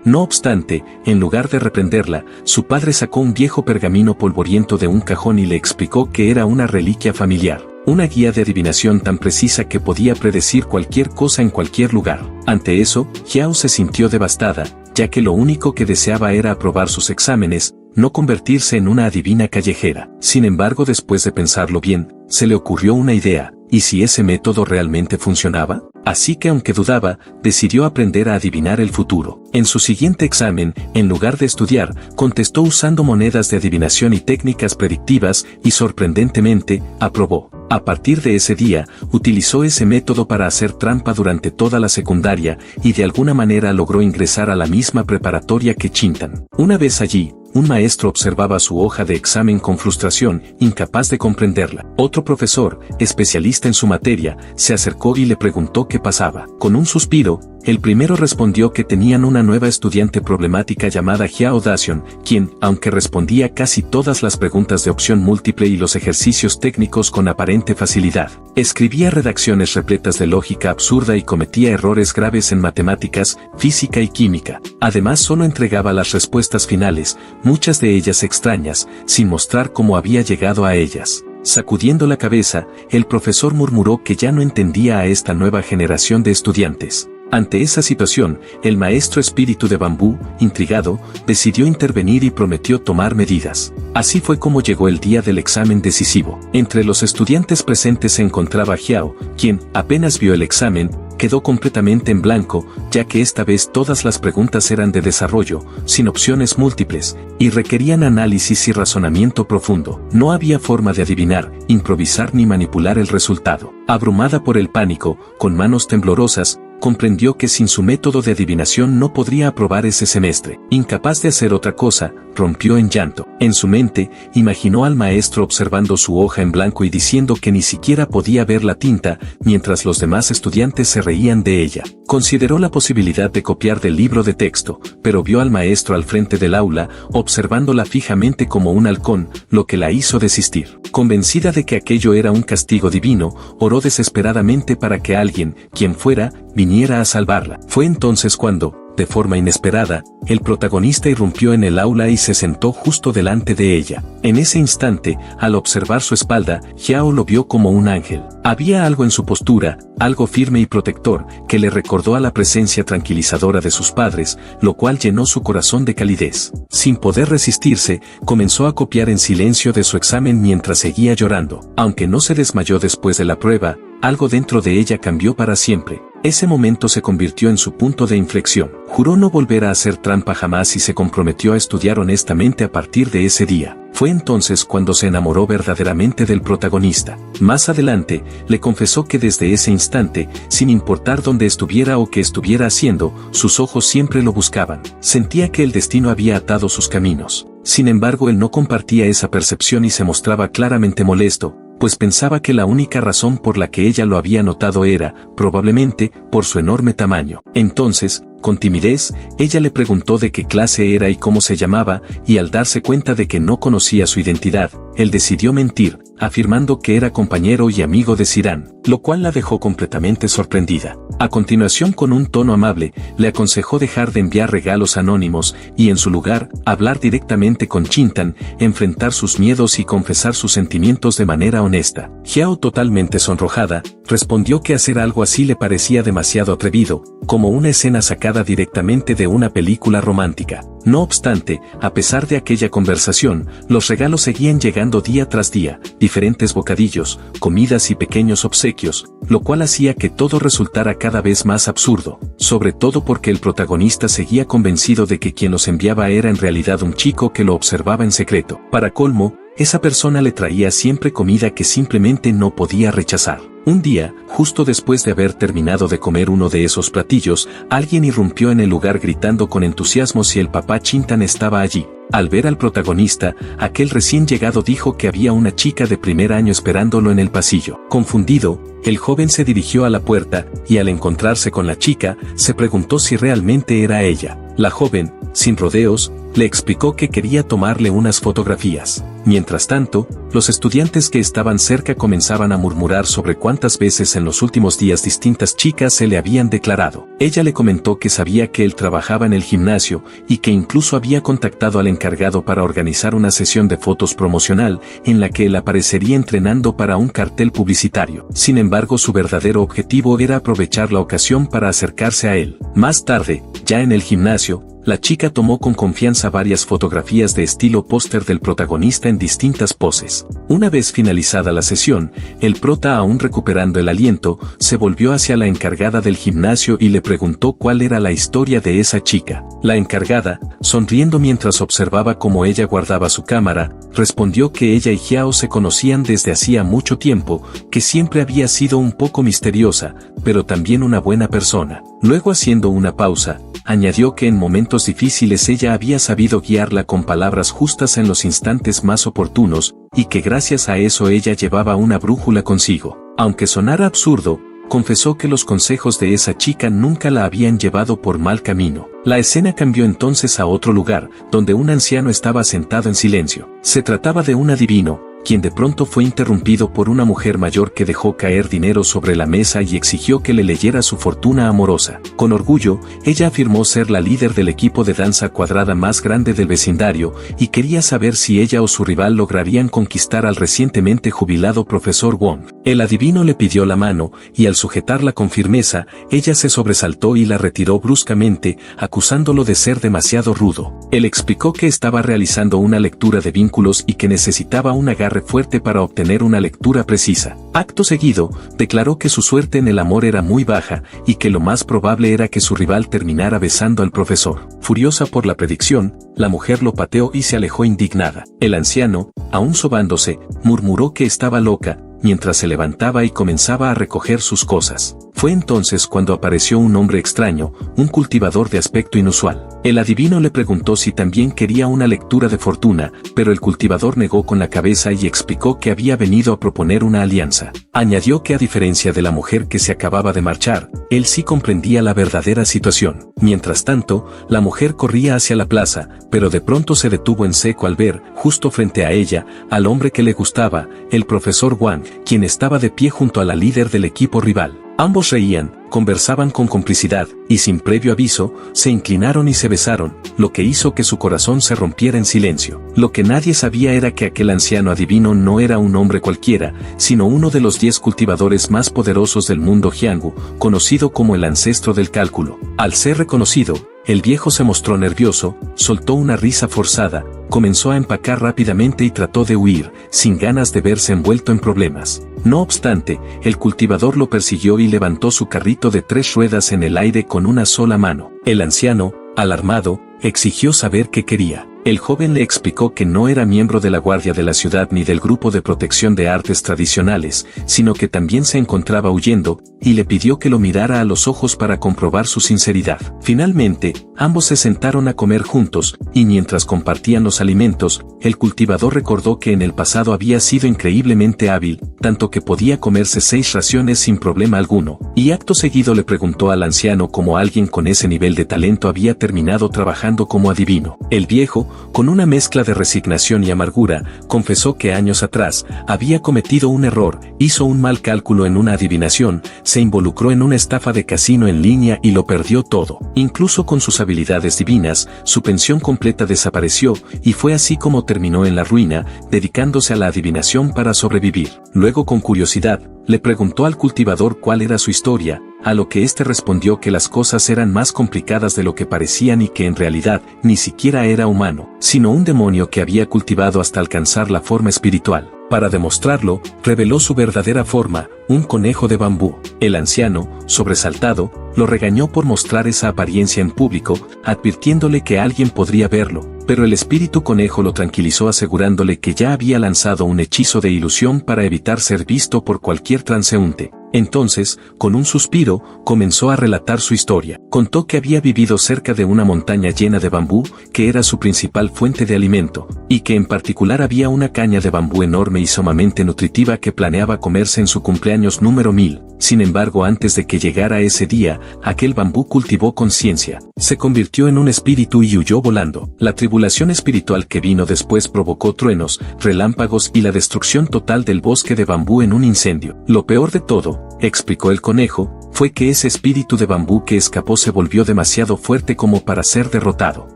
No obstante, en lugar de reprenderla, su padre sacó un viejo pergamino polvoriento de un cajón y le explicó que era una reliquia familiar, una guía de adivinación tan precisa que podía predecir cualquier cosa en cualquier lugar. Ante eso, Jiao se sintió devastada, ya que lo único que deseaba era aprobar sus exámenes, no convertirse en una adivina callejera. Sin embargo, después de pensarlo bien, se le ocurrió una idea, ¿y si ese método realmente funcionaba? Así que aunque dudaba, decidió aprender a adivinar el futuro. En su siguiente examen, en lugar de estudiar, contestó usando monedas de adivinación y técnicas predictivas, y sorprendentemente, aprobó. A partir de ese día, utilizó ese método para hacer trampa durante toda la secundaria, y de alguna manera logró ingresar a la misma preparatoria que Chintan. Una vez allí, un maestro observaba su hoja de examen con frustración, incapaz de comprenderla. Otro profesor, especialista en su materia, se acercó y le preguntó qué pasaba. Con un suspiro, el primero respondió que tenían una nueva estudiante problemática llamada Jiao Dacion, quien, aunque respondía casi todas las preguntas de opción múltiple y los ejercicios técnicos con aparente facilidad, escribía redacciones repletas de lógica absurda y cometía errores graves en matemáticas, física y química. Además, solo entregaba las respuestas finales, muchas de ellas extrañas, sin mostrar cómo había llegado a ellas. Sacudiendo la cabeza, el profesor murmuró que ya no entendía a esta nueva generación de estudiantes. Ante esa situación, el maestro espíritu de bambú, intrigado, decidió intervenir y prometió tomar medidas. Así fue como llegó el día del examen decisivo. Entre los estudiantes presentes se encontraba Jiao, quien, apenas vio el examen, quedó completamente en blanco, ya que esta vez todas las preguntas eran de desarrollo, sin opciones múltiples, y requerían análisis y razonamiento profundo. No había forma de adivinar, improvisar ni manipular el resultado. Abrumada por el pánico, con manos temblorosas, comprendió que sin su método de adivinación no podría aprobar ese semestre. Incapaz de hacer otra cosa, rompió en llanto. En su mente, imaginó al maestro observando su hoja en blanco y diciendo que ni siquiera podía ver la tinta, mientras los demás estudiantes se reían de ella. Consideró la posibilidad de copiar del libro de texto, pero vio al maestro al frente del aula, observándola fijamente como un halcón, lo que la hizo desistir. Convencida de que aquello era un castigo divino, oró desesperadamente para que alguien, quien fuera, viniera a salvarla. Fue entonces cuando, de forma inesperada, el protagonista irrumpió en el aula y se sentó justo delante de ella. En ese instante, al observar su espalda, Xiao lo vio como un ángel. Había algo en su postura, algo firme y protector, que le recordó a la presencia tranquilizadora de sus padres, lo cual llenó su corazón de calidez. Sin poder resistirse, comenzó a copiar en silencio de su examen mientras seguía llorando. Aunque no se desmayó después de la prueba, algo dentro de ella cambió para siempre. Ese momento se convirtió en su punto de inflexión. Juró no volver a hacer trampa jamás y se comprometió a estudiar honestamente a partir de ese día. Fue entonces cuando se enamoró verdaderamente del protagonista. Más adelante, le confesó que desde ese instante, sin importar dónde estuviera o qué estuviera haciendo, sus ojos siempre lo buscaban. Sentía que el destino había atado sus caminos. Sin embargo, él no compartía esa percepción y se mostraba claramente molesto, pues pensaba que la única razón por la que ella lo había notado era, probablemente, por su enorme tamaño. Entonces, con timidez, ella le preguntó de qué clase era y cómo se llamaba, y al darse cuenta de que no conocía su identidad, él decidió mentir, afirmando que era compañero y amigo de Cirán, lo cual la dejó completamente sorprendida. A continuación, con un tono amable, le aconsejó dejar de enviar regalos anónimos y, en su lugar, hablar directamente con Chintan, enfrentar sus miedos y confesar sus sentimientos de manera honesta. Xiao, totalmente sonrojada, respondió que hacer algo así le parecía demasiado atrevido, como una escena sacada directamente de una película romántica. No obstante, a pesar de aquella conversación, los regalos seguían llegando día tras día, diferentes bocadillos, comidas y pequeños obsequios, lo cual hacía que todo resultara cada vez más absurdo, sobre todo porque el protagonista seguía convencido de que quien los enviaba era en realidad un chico que lo observaba en secreto. Para colmo, esa persona le traía siempre comida que simplemente no podía rechazar. Un día, justo después de haber terminado de comer uno de esos platillos, alguien irrumpió en el lugar gritando con entusiasmo si el papá Chintan estaba allí. Al ver al protagonista, aquel recién llegado dijo que había una chica de primer año esperándolo en el pasillo. Confundido, el joven se dirigió a la puerta, y al encontrarse con la chica, se preguntó si realmente era ella. La joven, sin rodeos, le explicó que quería tomarle unas fotografías. Mientras tanto, los estudiantes que estaban cerca comenzaban a murmurar sobre cuántas veces en los últimos días distintas chicas se le habían declarado. Ella le comentó que sabía que él trabajaba en el gimnasio y que incluso había contactado al encargado para organizar una sesión de fotos promocional en la que él aparecería entrenando para un cartel publicitario. Sin embargo, su verdadero objetivo era aprovechar la ocasión para acercarse a él. Más tarde, ya en el gimnasio, la chica tomó con confianza varias fotografías de estilo póster del protagonista en distintas poses. Una vez finalizada la sesión, el prota, aún recuperando el aliento, se volvió hacia la encargada del gimnasio y le preguntó cuál era la historia de esa chica. La encargada, sonriendo mientras observaba cómo ella guardaba su cámara, respondió que ella y Xiao se conocían desde hacía mucho tiempo, que siempre había sido un poco misteriosa, pero también una buena persona. Luego, haciendo una pausa, añadió que en momentos difíciles ella había sabido guiarla con palabras justas en los instantes más oportunos, y que gracias a eso ella llevaba una brújula consigo. Aunque sonara absurdo, confesó que los consejos de esa chica nunca la habían llevado por mal camino. La escena cambió entonces a otro lugar, donde un anciano estaba sentado en silencio. Se trataba de un adivino, quien de pronto fue interrumpido por una mujer mayor que dejó caer dinero sobre la mesa y exigió que le leyera su fortuna amorosa. Con orgullo, ella afirmó ser la líder del equipo de danza cuadrada más grande del vecindario y quería saber si ella o su rival lograrían conquistar al recientemente jubilado profesor Wong. El adivino le pidió la mano y al sujetarla con firmeza, ella se sobresaltó y la retiró bruscamente, acusándolo de ser demasiado rudo. Él explicó que estaba realizando una lectura de vínculos y que necesitaba un agarre fuerte para obtener una lectura precisa. Acto seguido, declaró que su suerte en el amor era muy baja y que lo más probable era que su rival terminara besando al profesor. Furiosa por la predicción, la mujer lo pateó y se alejó indignada. El anciano, aún sobándose, murmuró que estaba loca, mientras se levantaba y comenzaba a recoger sus cosas. Fue entonces cuando apareció un hombre extraño, un cultivador de aspecto inusual. El adivino le preguntó si también quería una lectura de fortuna, pero el cultivador negó con la cabeza y explicó que había venido a proponer una alianza. Añadió que a diferencia de la mujer que se acababa de marchar, él sí comprendía la verdadera situación. Mientras tanto, la mujer corría hacia la plaza, pero de pronto se detuvo en seco al ver, justo frente a ella, al hombre que le gustaba, el profesor Wang, quien estaba de pie junto a la líder del equipo rival. Ambos reían, conversaban con complicidad, y sin previo aviso, se inclinaron y se besaron, lo que hizo que su corazón se rompiera en silencio. Lo que nadie sabía era que aquel anciano adivino no era un hombre cualquiera, sino uno de los 10 cultivadores más poderosos del mundo Jianghu, conocido como el ancestro del cálculo. Al ser reconocido, el viejo se mostró nervioso, soltó una risa forzada, comenzó a empacar rápidamente y trató de huir, sin ganas de verse envuelto en problemas. No obstante, el cultivador lo persiguió y levantó su carrito de 3 ruedas en el aire con una sola mano. El anciano, alarmado, exigió saber qué quería. El joven le explicó que no era miembro de la guardia de la ciudad ni del grupo de protección de artes tradicionales, sino que también se encontraba huyendo, y le pidió que lo mirara a los ojos para comprobar su sinceridad. Finalmente, ambos se sentaron a comer juntos, y mientras compartían los alimentos, el cultivador recordó que en el pasado había sido increíblemente hábil, tanto que podía comerse 6 raciones sin problema alguno, y acto seguido le preguntó al anciano cómo alguien con ese nivel de talento había terminado trabajando como adivino. El viejo, con una mezcla de resignación y amargura, confesó que años atrás había cometido un error, hizo un mal cálculo en una adivinación, se involucró en una estafa de casino en línea y lo perdió todo. Incluso con sus habilidades divinas, su pensión completa desapareció, y fue así como terminó en la ruina, dedicándose a la adivinación para sobrevivir. Luego, con curiosidad, le preguntó al cultivador cuál era su historia, a lo que éste respondió que las cosas eran más complicadas de lo que parecían y que en realidad ni siquiera era humano, sino un demonio que había cultivado hasta alcanzar la forma espiritual. Para demostrarlo, reveló su verdadera forma, un conejo de bambú. El anciano, sobresaltado, lo regañó por mostrar esa apariencia en público, advirtiéndole que alguien podría verlo, pero el espíritu conejo lo tranquilizó asegurándole que ya había lanzado un hechizo de ilusión para evitar ser visto por cualquier transeúnte. Entonces, con un suspiro, comenzó a relatar su historia. Contó que había vivido cerca de una montaña llena de bambú, que era su principal fuente de alimento, y que en particular había una caña de bambú enorme y sumamente nutritiva que planeaba comerse en su cumpleaños número 1000. Sin embargo, antes de que llegara ese día, aquel bambú cultivó conciencia, se convirtió en un espíritu y huyó volando. La tribulación espiritual que vino después provocó truenos, relámpagos y la destrucción total del bosque de bambú en un incendio. Lo peor de todo, explicó el conejo, fue que ese espíritu de bambú que escapó se volvió demasiado fuerte como para ser derrotado.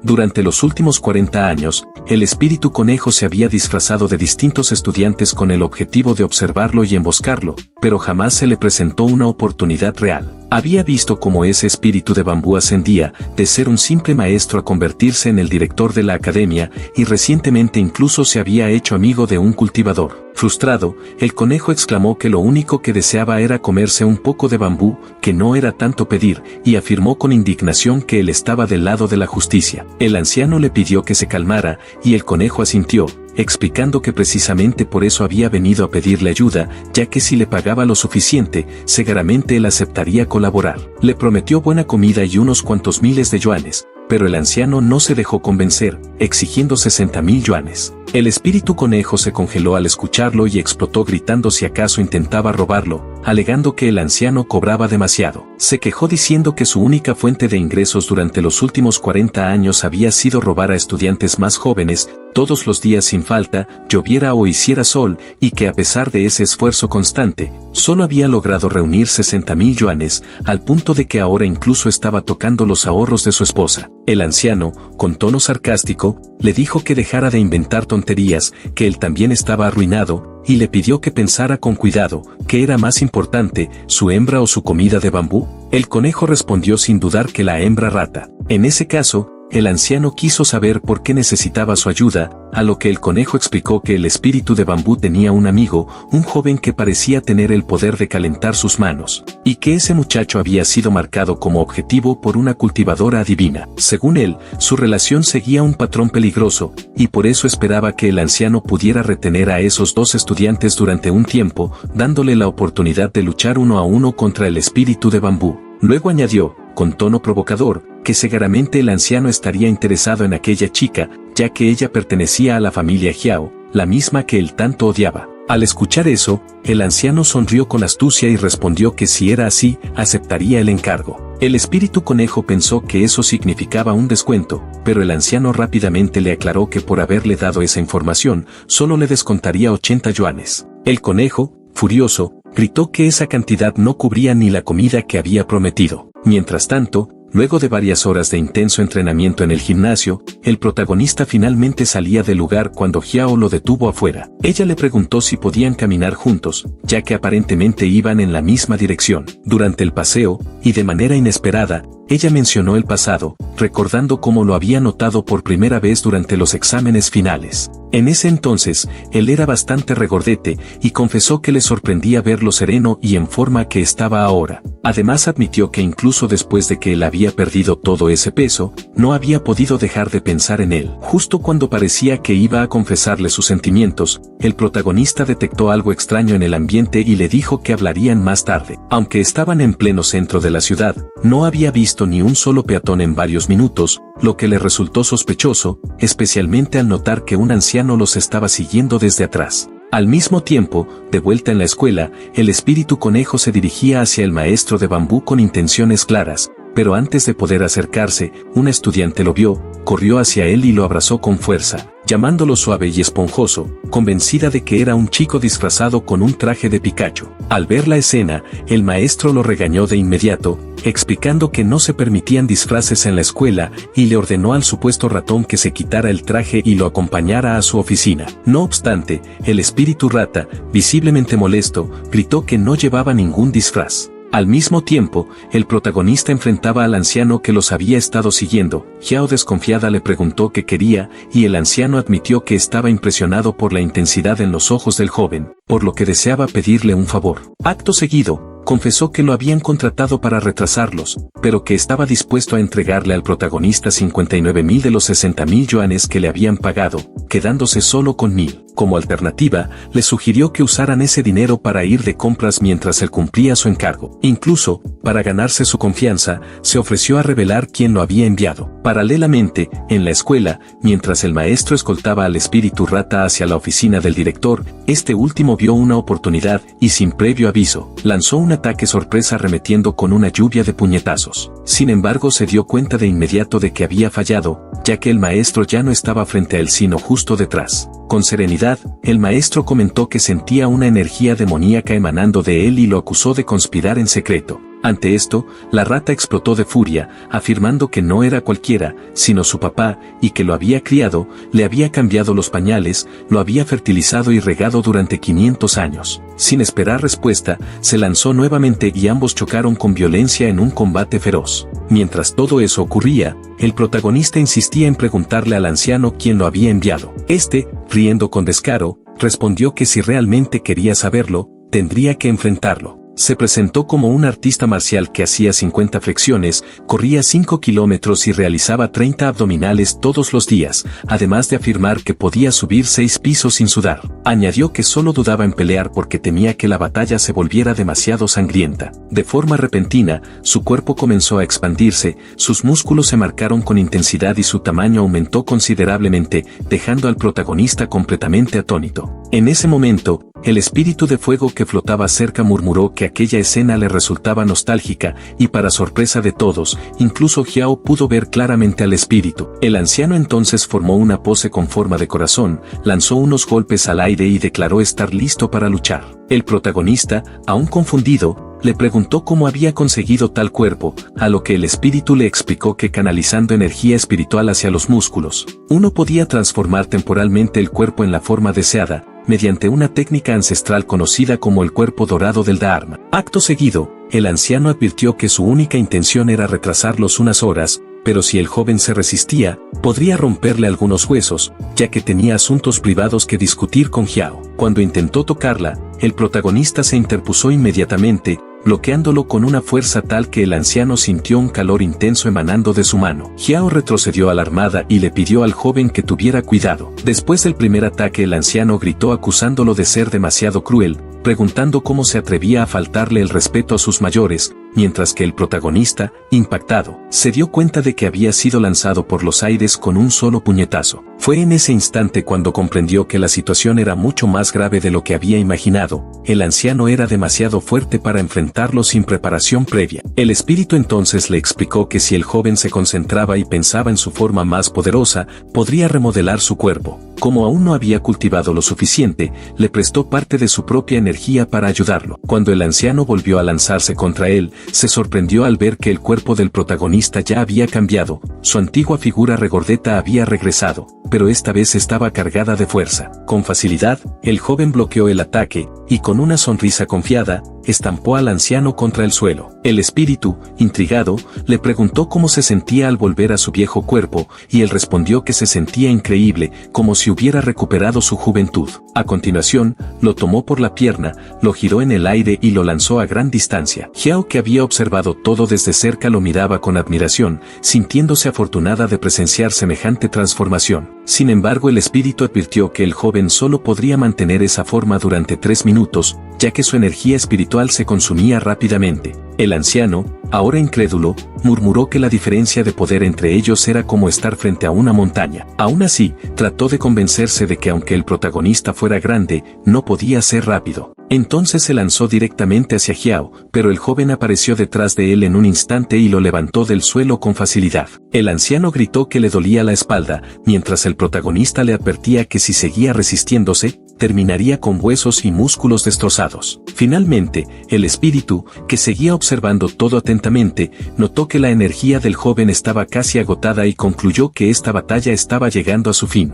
Durante los últimos 40 años, el espíritu conejo se había disfrazado de distintos estudiantes con el objetivo de observarlo y emboscarlo, pero jamás se le presentó una oportunidad real. Había visto cómo ese espíritu de bambú ascendía, de ser un simple maestro a convertirse en el director de la academia, y recientemente incluso se había hecho amigo de un cultivador. Frustrado, el conejo exclamó que lo único que deseaba era comerse un poco de bambú, que no era tanto pedir, y afirmó con indignación que él estaba del lado de la justicia. El anciano le pidió que se calmara, y el conejo asintió, explicando que precisamente por eso había venido a pedirle ayuda, ya que si le pagaba lo suficiente, seguramente él aceptaría colaborar. Le prometió buena comida y unos cuantos miles de yuanes, pero el anciano no se dejó convencer, exigiendo 60.000 yuanes. El espíritu conejo se congeló al escucharlo y explotó gritando si acaso intentaba robarlo, alegando que el anciano cobraba demasiado. Se quejó diciendo que su única fuente de ingresos durante los últimos 40 años había sido robar a estudiantes más jóvenes, todos los días sin falta, lloviera o hiciera sol, y que a pesar de ese esfuerzo constante, solo había logrado reunir 60.000 yuanes, al punto de que ahora incluso estaba tocando los ahorros de su esposa. El anciano, con tono sarcástico, le dijo que dejara de inventar tonterías, que él también estaba arruinado, y le pidió que pensara con cuidado, ¿qué era más importante, su hembra o su comida de bambú? El conejo respondió sin dudar que la hembra rata. En ese caso, el anciano quiso saber por qué necesitaba su ayuda, a lo que el conejo explicó que el espíritu de bambú tenía un amigo, un joven que parecía tener el poder de calentar sus manos, y que ese muchacho había sido marcado como objetivo por una cultivadora adivina. Según él, su relación seguía un patrón peligroso, y por eso esperaba que el anciano pudiera retener a esos dos estudiantes durante un tiempo, dándole la oportunidad de luchar uno a uno contra el espíritu de bambú. Luego añadió, con tono provocador, que seguramente el anciano estaría interesado en aquella chica, ya que ella pertenecía a la familia Xiao, la misma que él tanto odiaba. Al escuchar eso, el anciano sonrió con astucia y respondió que si era así, aceptaría el encargo. El espíritu conejo pensó que eso significaba un descuento, pero el anciano rápidamente le aclaró que por haberle dado esa información, solo le descontaría 80 yuanes. El conejo, furioso, gritó que esa cantidad no cubría ni la comida que había prometido. Mientras tanto, luego de varias horas de intenso entrenamiento en el gimnasio, el protagonista finalmente salía del lugar cuando Xiao lo detuvo afuera. Ella le preguntó si podían caminar juntos, ya que aparentemente iban en la misma dirección. Durante el paseo, y de manera inesperada, ella mencionó el pasado, recordando cómo lo había notado por primera vez durante los exámenes finales. En ese entonces, él era bastante regordete y confesó que le sorprendía ver lo sereno y en forma que estaba ahora. Además admitió que incluso después de que él había perdido todo ese peso, no había podido dejar de pensar en él. Justo cuando parecía que iba a confesarle sus sentimientos, el protagonista detectó algo extraño en el ambiente y le dijo que hablarían más tarde. Aunque estaban en pleno centro de la ciudad, no había visto ni un solo peatón en varios minutos, lo que le resultó sospechoso, especialmente al notar que un anciano los estaba siguiendo desde atrás. Al mismo tiempo, de vuelta en la escuela, el espíritu conejo se dirigía hacia el maestro de bambú con intenciones claras, pero antes de poder acercarse, un estudiante lo vio, corrió hacia él y lo abrazó con fuerza, llamándolo suave y esponjoso, convencida de que era un chico disfrazado con un traje de Pikachu. Al ver la escena, el maestro lo regañó de inmediato, explicando que no se permitían disfraces en la escuela, y le ordenó al supuesto ratón que se quitara el traje y lo acompañara a su oficina. No obstante, el espíritu rata, visiblemente molesto, gritó que no llevaba ningún disfraz. Al mismo tiempo, el protagonista enfrentaba al anciano que los había estado siguiendo. Xiao desconfiada le preguntó qué quería, y el anciano admitió que estaba impresionado por la intensidad en los ojos del joven, por lo que deseaba pedirle un favor. Acto seguido, confesó que lo habían contratado para retrasarlos, pero que estaba dispuesto a entregarle al protagonista 59.000 de los 60.000 yuanes que le habían pagado, quedándose solo con 1.000. Como alternativa, le sugirió que usaran ese dinero para ir de compras mientras él cumplía su encargo. Incluso, para ganarse su confianza, se ofreció a revelar quién lo había enviado. Paralelamente, en la escuela, mientras el maestro escoltaba al espíritu rata hacia la oficina del director, este último vio una oportunidad y sin previo aviso, lanzó un ataque sorpresa arremetiendo con una lluvia de puñetazos. Sin embargo, se dio cuenta de inmediato de que había fallado, ya que el maestro ya no estaba frente a él sino justo detrás. Con serenidad, el maestro comentó que sentía una energía demoníaca emanando de él y lo acusó de conspirar en secreto. Ante esto, la rata explotó de furia, afirmando que no era cualquiera, sino su papá, y que lo había criado, le había cambiado los pañales, lo había fertilizado y regado durante 500 años. Sin esperar respuesta, se lanzó nuevamente y ambos chocaron con violencia en un combate feroz. Mientras todo eso ocurría, el protagonista insistía en preguntarle al anciano quién lo había enviado. Este, riendo con descaro, respondió que si realmente quería saberlo, tendría que enfrentarlo. Se presentó como un artista marcial que hacía 50 flexiones, corría 5 kilómetros y realizaba 30 abdominales todos los días, además de afirmar que podía subir 6 pisos sin sudar. Añadió que solo dudaba en pelear porque temía que la batalla se volviera demasiado sangrienta. De forma repentina, su cuerpo comenzó a expandirse, sus músculos se marcaron con intensidad y su tamaño aumentó considerablemente, dejando al protagonista completamente atónito. En ese momento, el espíritu de fuego que flotaba cerca murmuró que aquella escena le resultaba nostálgica, y para sorpresa de todos, incluso Xiao pudo ver claramente al espíritu. El anciano entonces formó una pose con forma de corazón, lanzó unos golpes al aire y declaró estar listo para luchar. El protagonista, aún confundido, le preguntó cómo había conseguido tal cuerpo, a lo que el espíritu le explicó que canalizando energía espiritual hacia los músculos, uno podía transformar temporalmente el cuerpo en la forma deseada, mediante una técnica ancestral conocida como el cuerpo dorado del Dharma. Acto seguido, el anciano advirtió que su única intención era retrasarlos unas horas, pero si el joven se resistía, podría romperle algunos huesos, ya que tenía asuntos privados que discutir con Xiao. Cuando intentó tocarla, el protagonista se interpuso inmediatamente, bloqueándolo con una fuerza tal que el anciano sintió un calor intenso emanando de su mano. Xiao retrocedió alarmada y le pidió al joven que tuviera cuidado. Después del primer ataque, el anciano gritó acusándolo de ser demasiado cruel, preguntando cómo se atrevía a faltarle el respeto a sus mayores, mientras que el protagonista, impactado, se dio cuenta de que había sido lanzado por los aires con un solo puñetazo. Fue en ese instante cuando comprendió que la situación era mucho más grave de lo que había imaginado. El anciano era demasiado fuerte para enfrentarlo sin preparación previa. El espíritu entonces le explicó que si el joven se concentraba y pensaba en su forma más poderosa, podría remodelar su cuerpo. Como aún no había cultivado lo suficiente, le prestó parte de su propia energía para ayudarlo. Cuando el anciano volvió a lanzarse contra él, se sorprendió al ver que el cuerpo del protagonista ya había cambiado, su antigua figura regordeta había regresado, pero esta vez estaba cargada de fuerza. Con facilidad, el joven bloqueó el ataque, y con una sonrisa confiada, estampó al anciano contra el suelo. El espíritu, intrigado, le preguntó cómo se sentía al volver a su viejo cuerpo, y él respondió que se sentía increíble, como si hubiera recuperado su juventud. A continuación, lo tomó por la pierna, lo giró en el aire y lo lanzó a gran distancia. Xiao, que había observado todo desde cerca, lo miraba con admiración, sintiéndose afortunada de presenciar semejante transformación. Sin embargo, el espíritu advirtió que el joven solo podría mantener esa forma durante 3 minutos, ya que su energía espiritual se consumía rápidamente. El anciano, ahora incrédulo, murmuró que la diferencia de poder entre ellos era como estar frente a una montaña. Aún así, trató de convencerse de que aunque el protagonista fuera grande, no podía ser rápido. Entonces se lanzó directamente hacia Xiao, pero el joven apareció detrás de él en un instante y lo levantó del suelo con facilidad. El anciano gritó que le dolía la espalda, mientras el protagonista le advertía que si seguía resistiéndose, terminaría con huesos y músculos destrozados. Finalmente, el espíritu, que seguía observando todo atentamente, notó que la energía del joven estaba casi agotada y concluyó que esta batalla estaba llegando a su fin.